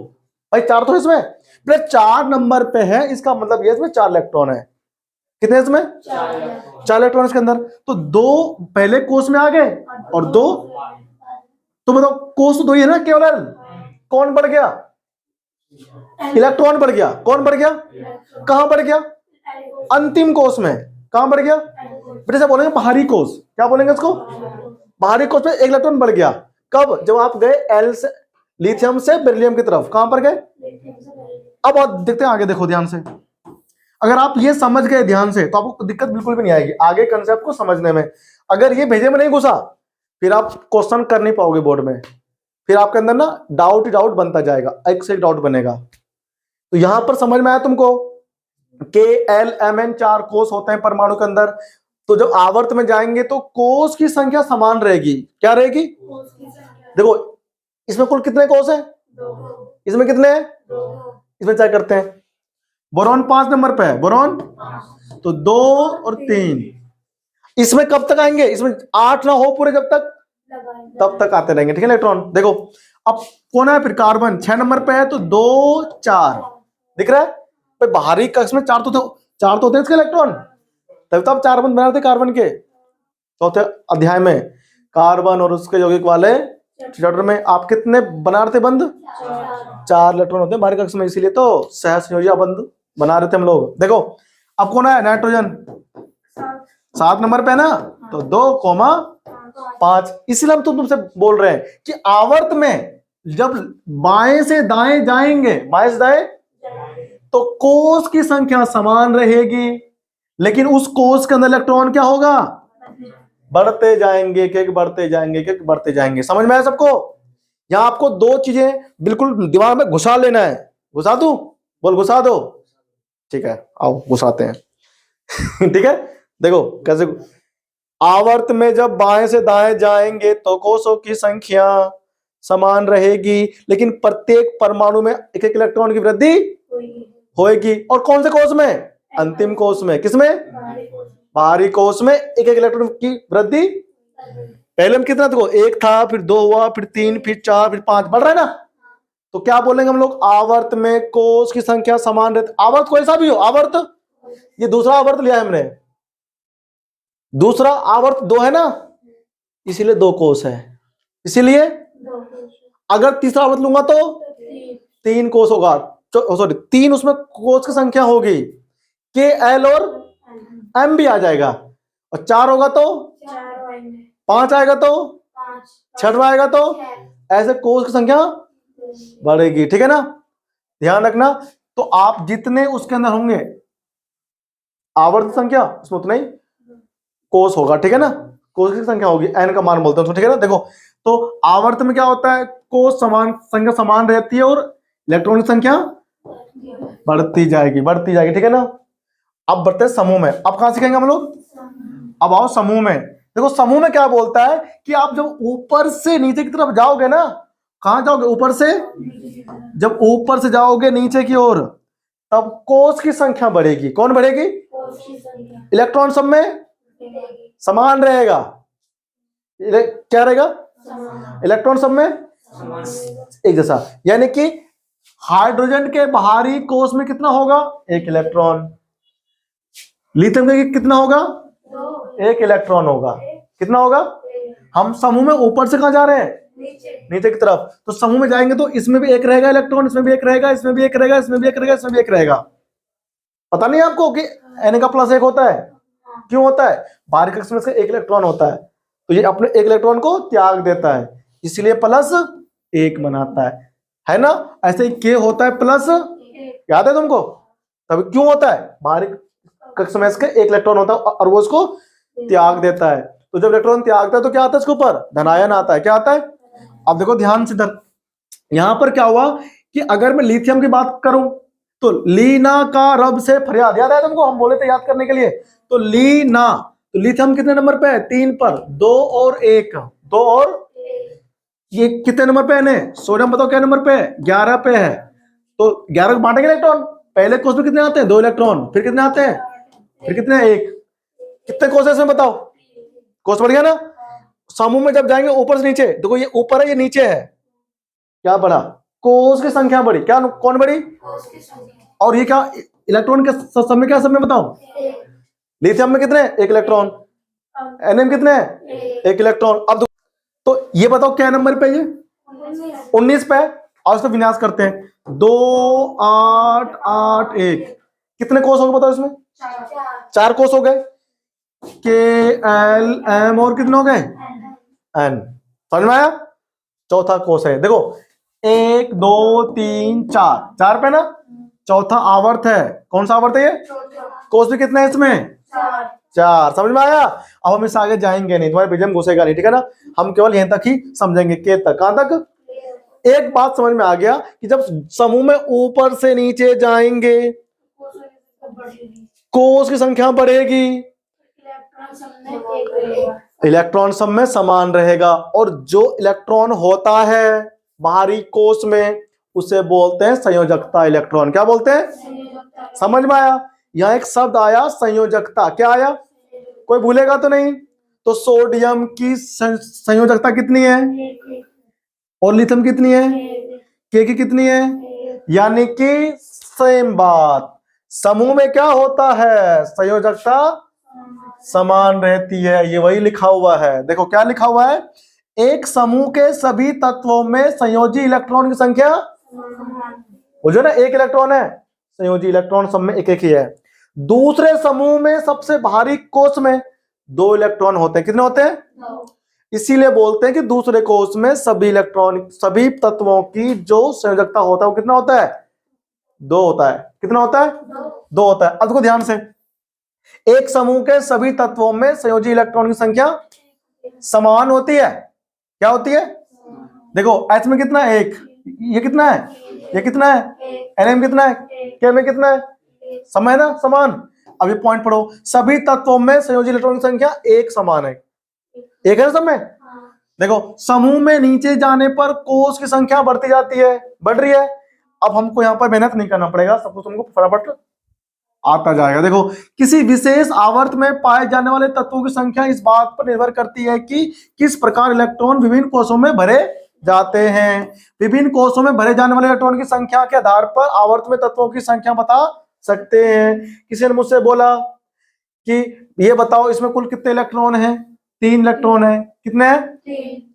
भाई 4 तो इसमें, पहले 4 नंबर पे है, इसका मतलब ये इसमें 4 इलेक्ट्रॉन है। कितने इसमें? 4 इलेक्ट्रॉन इसके अंदर। तो 2 पहले कोष में आ गए और 2, तो बताओ कोष तो 2 ही है ना, केवल कौन बढ़ गया? इलेक्ट्रॉन बढ़ गया। कौन बढ़ गया? कहां बढ़ गया? अंतिम कोष में। कहां बढ़ गया? बेटे से बोलेंगे बाहरी कोष, क्या बोलेंगे इसको? बाहरी कोष में 1 इलेक्ट्रॉन बढ़ गया। कब? जब आप गए L से, लिथियम से बेरिलियम की तरफ। कहां पर गए? अब आप देखते हैं आगे, देखो ध्यान से। अगर आप ये समझ गए ध्यान से तो आपको दिक्कत बिल्कुल भी नहीं आएगी आगे कंसेप्ट को समझने में। अगर ये भेजे में नहीं घुसा, फिर आप क्वेश्चन कर नहीं पाओगे बोर्ड में, फिर आपके अंदर ना डाउट ही डाउट बनता जाएगा, एक से एक डाउट बनेगा। तो यहां पर समझ में आया तुमको? K L M N 4 कोष होते हैं परमाणु के अंदर। तो जब आवर्त में जाएंगे तो कोष की संख्या समान रहेगी। क्या रहेगी? देखो इसमें कुल कितने कोष हैं? इसमें कितने हैं? इसमें चेक करते हैं। बोरॉन 5 नंबर पे है, बोरॉन तो 2 और 3। इसमें कब तक आएंगे? इसमें 8 ना हो पूरे जब तक, तब तक आते रहेंगे, ठीक है इलेक्ट्रॉन। देखो अब कौन है फिर? कार्बन 6 नंबर पे है, तो 2 4 दिख रहा है। भाई बाहरी कक्ष में 4 तो होते हैं इसके इलेक्ट्रॉन, तब तो आप 4 बंद बना रहे थे कार्बन के। चौथे अध्याय में कार्बन और उसके यौगिक वाले चैप्टर में आप कितने बना रहे थे बंद? 4 इलेक्ट्रॉन होते हैं बाहरी कक्ष में, इसीलिए तो सहसंयोजी बंद बना रहे थे हम लोग। देखो अब कौन है? नाइट्रोजन 7 नंबर पे है ना, तो 2,5। इसलिए हम तुमसे बोल रहे हैं कि आवर्त में जब बाएं से दाएं जाएंगे, बाएं से दाएं, तो कोष की संख्या समान रहेगी, लेकिन उस कोष के अंदर इलेक्ट्रॉन क्या होगा? बढ़ते जाएंगे, एक बढ़ते जाएंगे, एक बढ़ते जाएंगे। समझ में आया सबको? यहां आपको 2 चीजें बिल्कुल दिमाग में घुसा लेना है। घुसा दूं? बोल घुसा दो। ठीक है आओ घुसाते हैं। ठीक है देखो कैसे। आवर्त में जब बाएं से दाएं जाएंगे तो कोषों की संख्या समान रहेगी, लेकिन प्रत्येक परमाणु में एक एक इलेक्ट्रॉन की वृद्धि होएगी। और कौन से कोष में? अंतिम कोष में। किसमें? बाहरी कोष में एक एक इलेक्ट्रॉन की वृद्धि। पहले में कितना देखो, 1 था, फिर 2 हुआ, फिर 3, फिर 4, फिर 5, बढ़ रहा है ना। तो क्या बोलेंगे हम लोग? आवर्त में कोष की संख्या समान रहती। आवर्त कोई सा भी हो, आवर्त, ये दूसरा आवर्त लिया है हमने, दूसरा आवर्त 2 है ना, इसीलिए 2 कोस है, इसीलिए 2 कोस अगर तीसरा आवर्त लूंगा तो 3 3 कोस होगा, सॉरी 3 उसमें कोस की संख्या होगी, के एल और एम भी आ जाएगा, और 4 होगा तो 4 आएंगे 5 आएगा तो 5 6 आएगा तो ऐसे कोस की संख्या बढ़ेगी, ठीक है ना, ध्यान रखना। तो आप जितने उसके अंदर होंगे आवर्त संख्या उसमें उतना ही कोस होगा, ठीक है ना, कोस की संख्या होगी, एन का मान बोलते हैं उसको, ठीक है ना। देखो तो आवर्त में क्या होता है, कोस समान संख्या समान रहती है और इलेक्ट्रॉन की संख्या बढ़ती जाएगी, ठीक है ना। अब बढ़ते हैं समूह में, अब कहां सीखेंगे हम लोग, अब आओ समूह में। देखो समूह में क्या बोलता है कि आप जब ऊपर से नीचे की तरफ जाओगे ना, कहां जाओगे, ऊपर से, जब ऊपर से जाओगे नीचे की ओर तब कोस की संख्या बढ़ेगी, कौन बढ़ेगी, कोस की संख्या इलेक्ट्रॉन सब में बढ़ेगी समान रहेगा, क्या रहेगा, समान इलेक्ट्रॉन सब में एक जैसा, यानी कि हाइड्रोजन के बाहरी कोश में कितना होगा, 1 इलेक्ट्रॉन, लिथियम के कितना होगा, 1 इलेक्ट्रॉन होगा, कितना होगा, हम समूह में ऊपर से कहां जा रहे हैं, नीचे की तरफ, तो समूह में जाएंगे तो इसमें भी 1 रहेगा इलेक्ट्रॉन, इसमें भी 1 रहेगा, इसमें भी 1 रहेगा, इसमें भी 1 रहेगा, इसमें भी 1 रहेगा। पता नहीं आपको कि एन का +1 होता है, क्यों होता है, बाहरी कक्ष में इसका 1 इलेक्ट्रॉन होता है, तो ये अपने 1 इलेक्ट्रॉन को त्याग देता है, इसलिए +1 बनाता है ना। ऐसे ही के होता है प्लस, याद है तुमको, तब क्यों होता है, बाहरी कक्ष में इसके 1 इलेक्ट्रॉन होता है और वो उसको त्याग देता है, तो जब इलेक्ट्रॉन त्यागता है तो क्या आता है इसके ऊपर, धनायन आता है, क्या आता है। अब देखो ध्यान से इधर, यहां पर क्या हुआ कि अगर मैं लिथियम की बात करूं तो लीना का रब से फरियाद, याद है तुमको, हम बोले थे याद करने के लिए, तो लीना, तो लिथियम कितने नंबर पे है, 3 पर, 2 और 1, 2 और ये कितने नंबर पे है, सोडियम बताओ क्या नंबर पे है, 11 पे है, तो 11 को बांटेंगे इलेक्ट्रॉन, पहले कोष में कितने आते हैं, 2 इलेक्ट्रॉन, फिर कितने आते हैं, फिर कितने, 1, कितने कोष है इसमें बताओ, कोष बढ़ गया ना। समूह में जब जाएंगे ऊपर से नीचे, देखो ये ऊपर है ये नीचे है, क्या बढ़ा, कोष की संख्या बढ़ी, क्या कौन बढ़ी, कोस की संख्या और ये क्या इलेक्ट्रॉन के समय, क्या समय बताओ, लिथियम में कितने, 1 इलेक्ट्रॉन, एनएम कितने, 1 इलेक्ट्रॉन। अब तो ये बताओ क्या नंबर पे, ये 19 पे, और इसका विन्यास करते हैं, 2 8 8 1, कितने कोष हो गए बताओ इसमें, 4 कोष हो गए, के एल एम और कितने हो गए, एन, समझ में आया, चौथा कोष है, देखो 1 2 3 4, 4 पे ना, चौथा आवर्त है, कौन सा आवर्त है ये, कोष भी कितने हैं इसमें, 4, समझ में आया। अब हम इस आगे जाएंगे नहीं, तुम्हारे बीजम घुसेगा नहीं, ठीक है ना, हम केवल यहीं तक ही समझेंगे, के तक, कहां तक, एक बात समझ में आ गया कि जब समूह में ऊपर से नीचे जाएंगे कोष की संख्या बढ़ेगी, इलेक्ट्रॉन सब में समान रहेगा, और जो इलेक्ट्रॉन होता है बाहरी कोष में उसे बोलते हैं संयोजकता इलेक्ट्रॉन, क्या बोलते हैं, समझ में आया। यहां एक शब्द आया संयोजकता, क्या आया, कोई भूलेगा तो नहीं, तो सोडियम की संयोजकता कितनी है, और लिथियम कितनी है, के की कितनी है, यानी कि सेम बात, समूह में क्या होता है, संयोजकता समान रहती है, ये वही लिखा हुआ है, देखो क्या लिखा हुआ है, एक समूह के सभी तत्वों में संयोजी इलेक्ट्रॉन की संख्या, वो जो ना 1 इलेक्ट्रॉन है, संयोजी इलेक्ट्रॉन सब में 1 1 ही है। दूसरे समूह में सबसे बाहरी कोष में 2 इलेक्ट्रॉन होते हैं, कितने होते हैं, इसीलिए बोलते हैं कि दूसरे कोष में सभी इलेक्ट्रॉन, सभी तत्वों की जो संयोजकता होता है वो कितना होता है, 2 होता है, कितना होता है, 2 होता है। अब देखो ध्यान से, एक समूह के सभी तत्वों में संयोजी इलेक्ट्रॉन की संख्या समान होती है, क्या होती है, देखो एच में कितना है, 1, ये कितना है, ये कितना है, एनएम कितना है, के में कितना है, समान ना, समान। अब ये पॉइंट पढ़ो, सभी तत्वों में संयोजी इलेक्ट्रॉन की संख्या 1 समान है, 1 है ना सब में। देखो समूह में नीचे जाने पर कोष की संख्या बढ़ती जाती है, बढ़ रही है, अब हमको यहाँ पर मेहनत नहीं करना पड़ेगा, सब कुछ तुमको फटाफट आता जाएगा। देखो किसी विशेष आवर्त में पाए जाने वाले तत्वों की संख्या इस बात पर निर्भर करती है कि किस प्रकार इलेक्ट्रॉन विभिन्न कोषों में भरे जाते हैं। विभिन्न कोषों में भरे जाने वाले इलेक्ट्रॉन की संख्या के आधार पर आवर्त में तत्वों की संख्या बता सकते हैं। किसी ने मुझसे बोला कि ये बताओ इसमें कुल कितने इलेक्ट्रॉन हैं, 3 इलेक्ट्रॉन है, कितने हैं?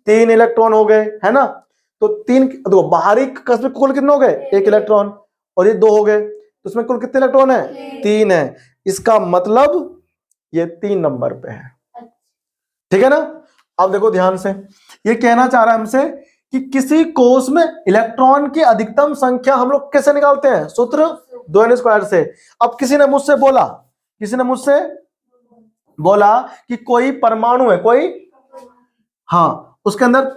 3 इलेक्ट्रॉन हो गए, है ना। तो 3, देखो बाहरी कक्ष में कुल कितने हो गए? 1 इलेक्ट्रॉन, और ये 2 हो गए, तो उसमें कुल कितने इलेक्ट्रॉन है? 3 है। इसका मतलब ये 3 नंबर पे है, ठीक है ना। अब देखो ध्यान से, ये कहना चाह रहा है हमसे कि किसी कोष में इलेक्ट्रॉन की अधिकतम संख्या हम लोग कैसे निकालते हैं? सूत्र 2n² से। अब किसी ने मुझसे बोला कि कोई परमाणु है, कोई, हाँ, उसके अंदर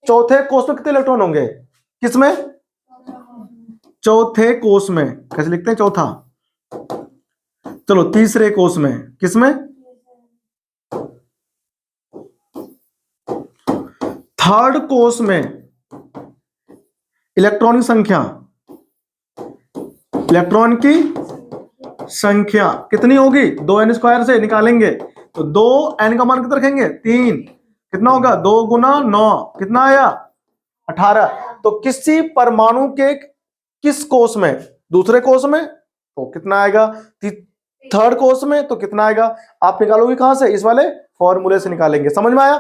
चौथे कोष में कितने इलेक्ट्रॉन होंगे? किसमें? चौथे कोष में। कैसे लिखते हैं? चौथा। चलो तीसरे कोष में। किसमें? थर्ड कोष में। इलेक्ट्रॉन की संख्या कितनी होगी? 2n² से निकालेंगे तो 2n का मान कितना रखेंगे? 3। कितना होगा? 2 गुना 9, कितना आया? 18। तो किसी परमाणु के किस कोष में? दूसरे कोष में, तो कितना आएगा? थर्ड कोष में, तो कितना आएगा? आप निकालोगे कहां से? इस वाले फॉर्मूले से निकालेंगे। समझ में आया?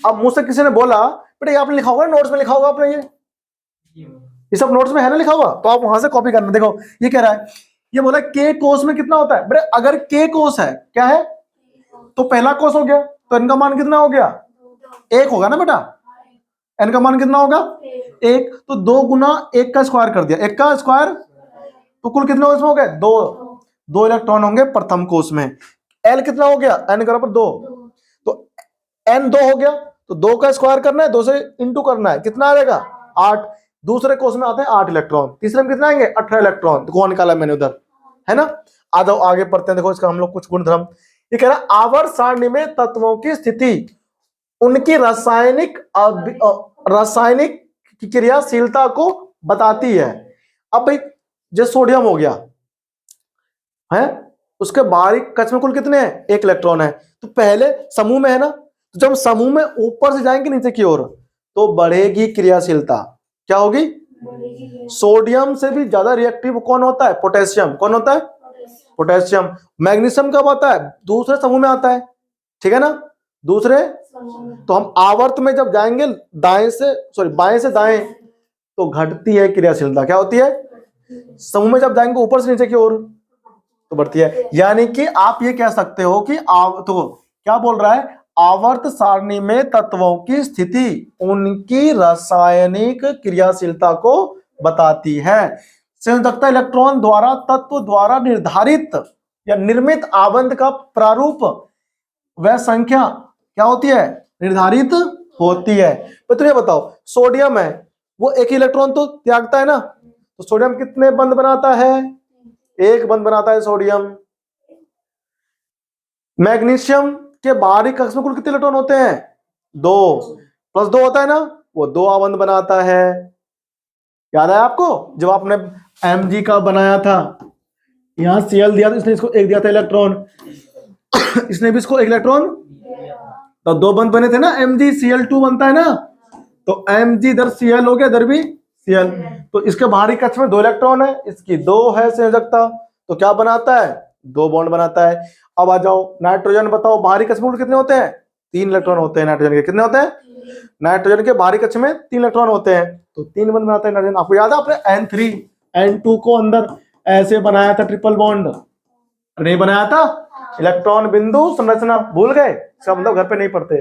अब मुझसे किसी ने बोला बेटा ये आपने लिखा होगा, नोट्स में लिखा होगा आपने, ये सब नोट्स में है ना लिखा हुआ, तो आप वहां से कॉपी करना। देखो ये कह रहा है, ये बोला के कोष में कितना होता है? बेटा अगर के कोष है, क्या है? तो पहला कोष हो गया, तो n का मान कितना हो गया? 1 होगा ना बेटा। n का मान कितना होगा? 1। तो 2 गुना 1 का स्क्वायर कर दिया, 1 का स्क्वायर, तो कुल कितने इसमें हो गए? 2 इलेक्ट्रॉन होंगे प्रथम कोष में। l कितना हो गया? n बराबर 2, तो n 2 हो गया, तो 2 का स्क्वायर करना है, 2 से इंटू करना है, कितना आ जाएगा? 8। दूसरे कोष में आते हैं 8 इलेक्ट्रॉन, तीसरे में कितना आएंगे? 18 इलेक्ट्रॉन। तो कौन निकाला मैंने उधर, है ना। आ जाओ आगे पढ़ते हैं। देखो इसका हम लोग कुछ गुणधर्म, ये कह रहा है आवर्त सारणी में तत्वों की स्थिति उनकी रासायनिक क्रियाशीलता को बताती है। अब भाई जो सोडियम हो गया है, उसके बाहरी कक्ष में कुल कितने हैं? 1 इलेक्ट्रॉन है। तो पहले समूह में है ना, तो जब समूह में ऊपर से जाएंगे नीचे की ओर तो बढ़ेगी क्रियाशीलता। क्या होगी? सोडियम से भी ज्यादा रिएक्टिव कौन होता है? पोटेशियम। कौन होता है? पोटेशियम। मैग्नीशियम कब आता है? दूसरे समूह में आता है, ठीक है ना, दूसरे। तो हम आवर्त में जब जाएंगे बाएं से दाएं तो घटती है क्रियाशीलता। क्या होती है? समूह में जब जाएंगे ऊपर से नीचे की ओर तो बढ़ती है। यानी कि आप ये कह सकते हो कि तो क्या बोल रहा है? आवर्त सारणी में तत्वों की स्थिति उनकी रासायनिक क्रियाशीलता को बताती है। संयोजकता इलेक्ट्रॉन द्वारा तत्व द्वारा निर्धारित या निर्मित आबंध का प्रारूप वह संख्या क्या होती है? निर्धारित होती है। तो तुम्हें बताओ, सोडियम है वो 1 इलेक्ट्रॉन तो त्यागता है ना, तो सोडियम कितने बंध बनाता है? 1 बंध बनाता है सोडियम। मैग्नीशियम के बाहरी कक्ष में कुल कितने इलेक्ट्रॉन होते हैं? 2 + 2 होता है ना, वो 2 आबंध बनाता है। याद है आपको जब आपने Mg का बनाया था, यहां Cl दिया तो इसने इसको 1 दिया था इलेक्ट्रॉन, इसने भी इसको 1 इलेक्ट्रॉन, तो 2 बंध बने थे ना, MgCl2 बनता है ना, तो Mg इधर Cl हो गया, इधर भी Cl। तो इसके बाहरी कक्ष में 2 इलेक्ट्रॉन है, इसकी 2 है संयोजकता, तो क्या बनाता है? 2 बॉन्ड बनाता है। अब आ जाओ नाइट्रोजन, बताओ बाहरी कक्ष में कितने होते हैं? 3 इलेक्ट्रॉन होते हैं नाइट्रोजन के। कितने होते हैं? नाइट्रोजन के बाहरी कक्ष में 3 इलेक्ट्रॉन होते हैं, तो 3 बंध बनाता है नाइट्रोजन। आपको याद है आपने N3 N2 को अंदर ऐसे बनाया था, ट्रिपल बॉन्ड नहीं बनाया था? इलेक्ट्रॉन बिंदु संरचना भूल गए? इसका मतलब घर पे नहीं पढ़ते।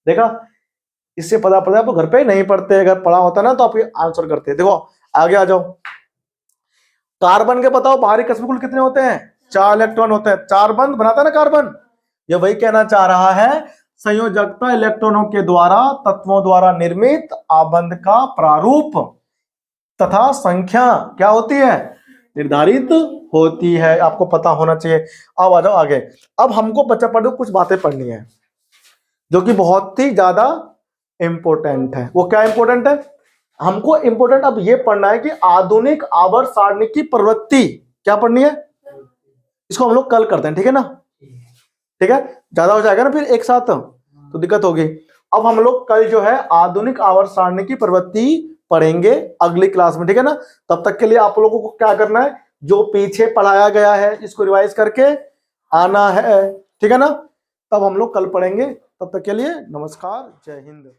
देखा, इससे पता पड़ता है आप घर पे नहीं पढ़ते, अगर पढ़ा होता ना तो आप आंसर करते। देखो आगे आ जाओ, कार्बन के बताओ बाहरी कक्ष में कुल कितने होते हैं? 4 इलेक्ट्रॉन होते हैं, 4 बंध बनाता है ना कार्बन। ये वही कहना चाह रहा है, संयोजकता इलेक्ट्रॉनों के द्वारा तत्वों द्वारा निर्मित आबंध का प्रारूप तथा संख्या क्या होती है? निर्धारित होती है। आपको पता होना चाहिए। अब आ जाओ आगे। अब हमको बच्चा पढ़ो कुछ बातें पढ़नी है जो कि बहुत ही ज्यादा इंपॉर्टेंट है। वो क्या इंपॉर्टेंट है? हमको इंपॉर्टेंट अब ये पढ़ना है कि आधुनिक आवर्त सारणी की प्रवृत्ति क्या पढ़नी है। इसको हम लोग कल करते हैं, ठीक है ना? ठीक है, ज्यादा हो जाएगा ना फिर एक साथ तो दिक्कत होगी। अब हम लोग कल जो है आधुनिक आवर्त सारणी की प्रवृत्ति पढ़ेंगे अगली क्लास में, ठीक है ना? तब तक के लिए आप लोगों को क्या करना है, जो पीछे पढ़ाया गया है इसको रिवाइज करके आना है, ठीक है ना? तब हम लोग कल पढ़ेंगे। तब तक के लिए नमस्कार, जय हिंद।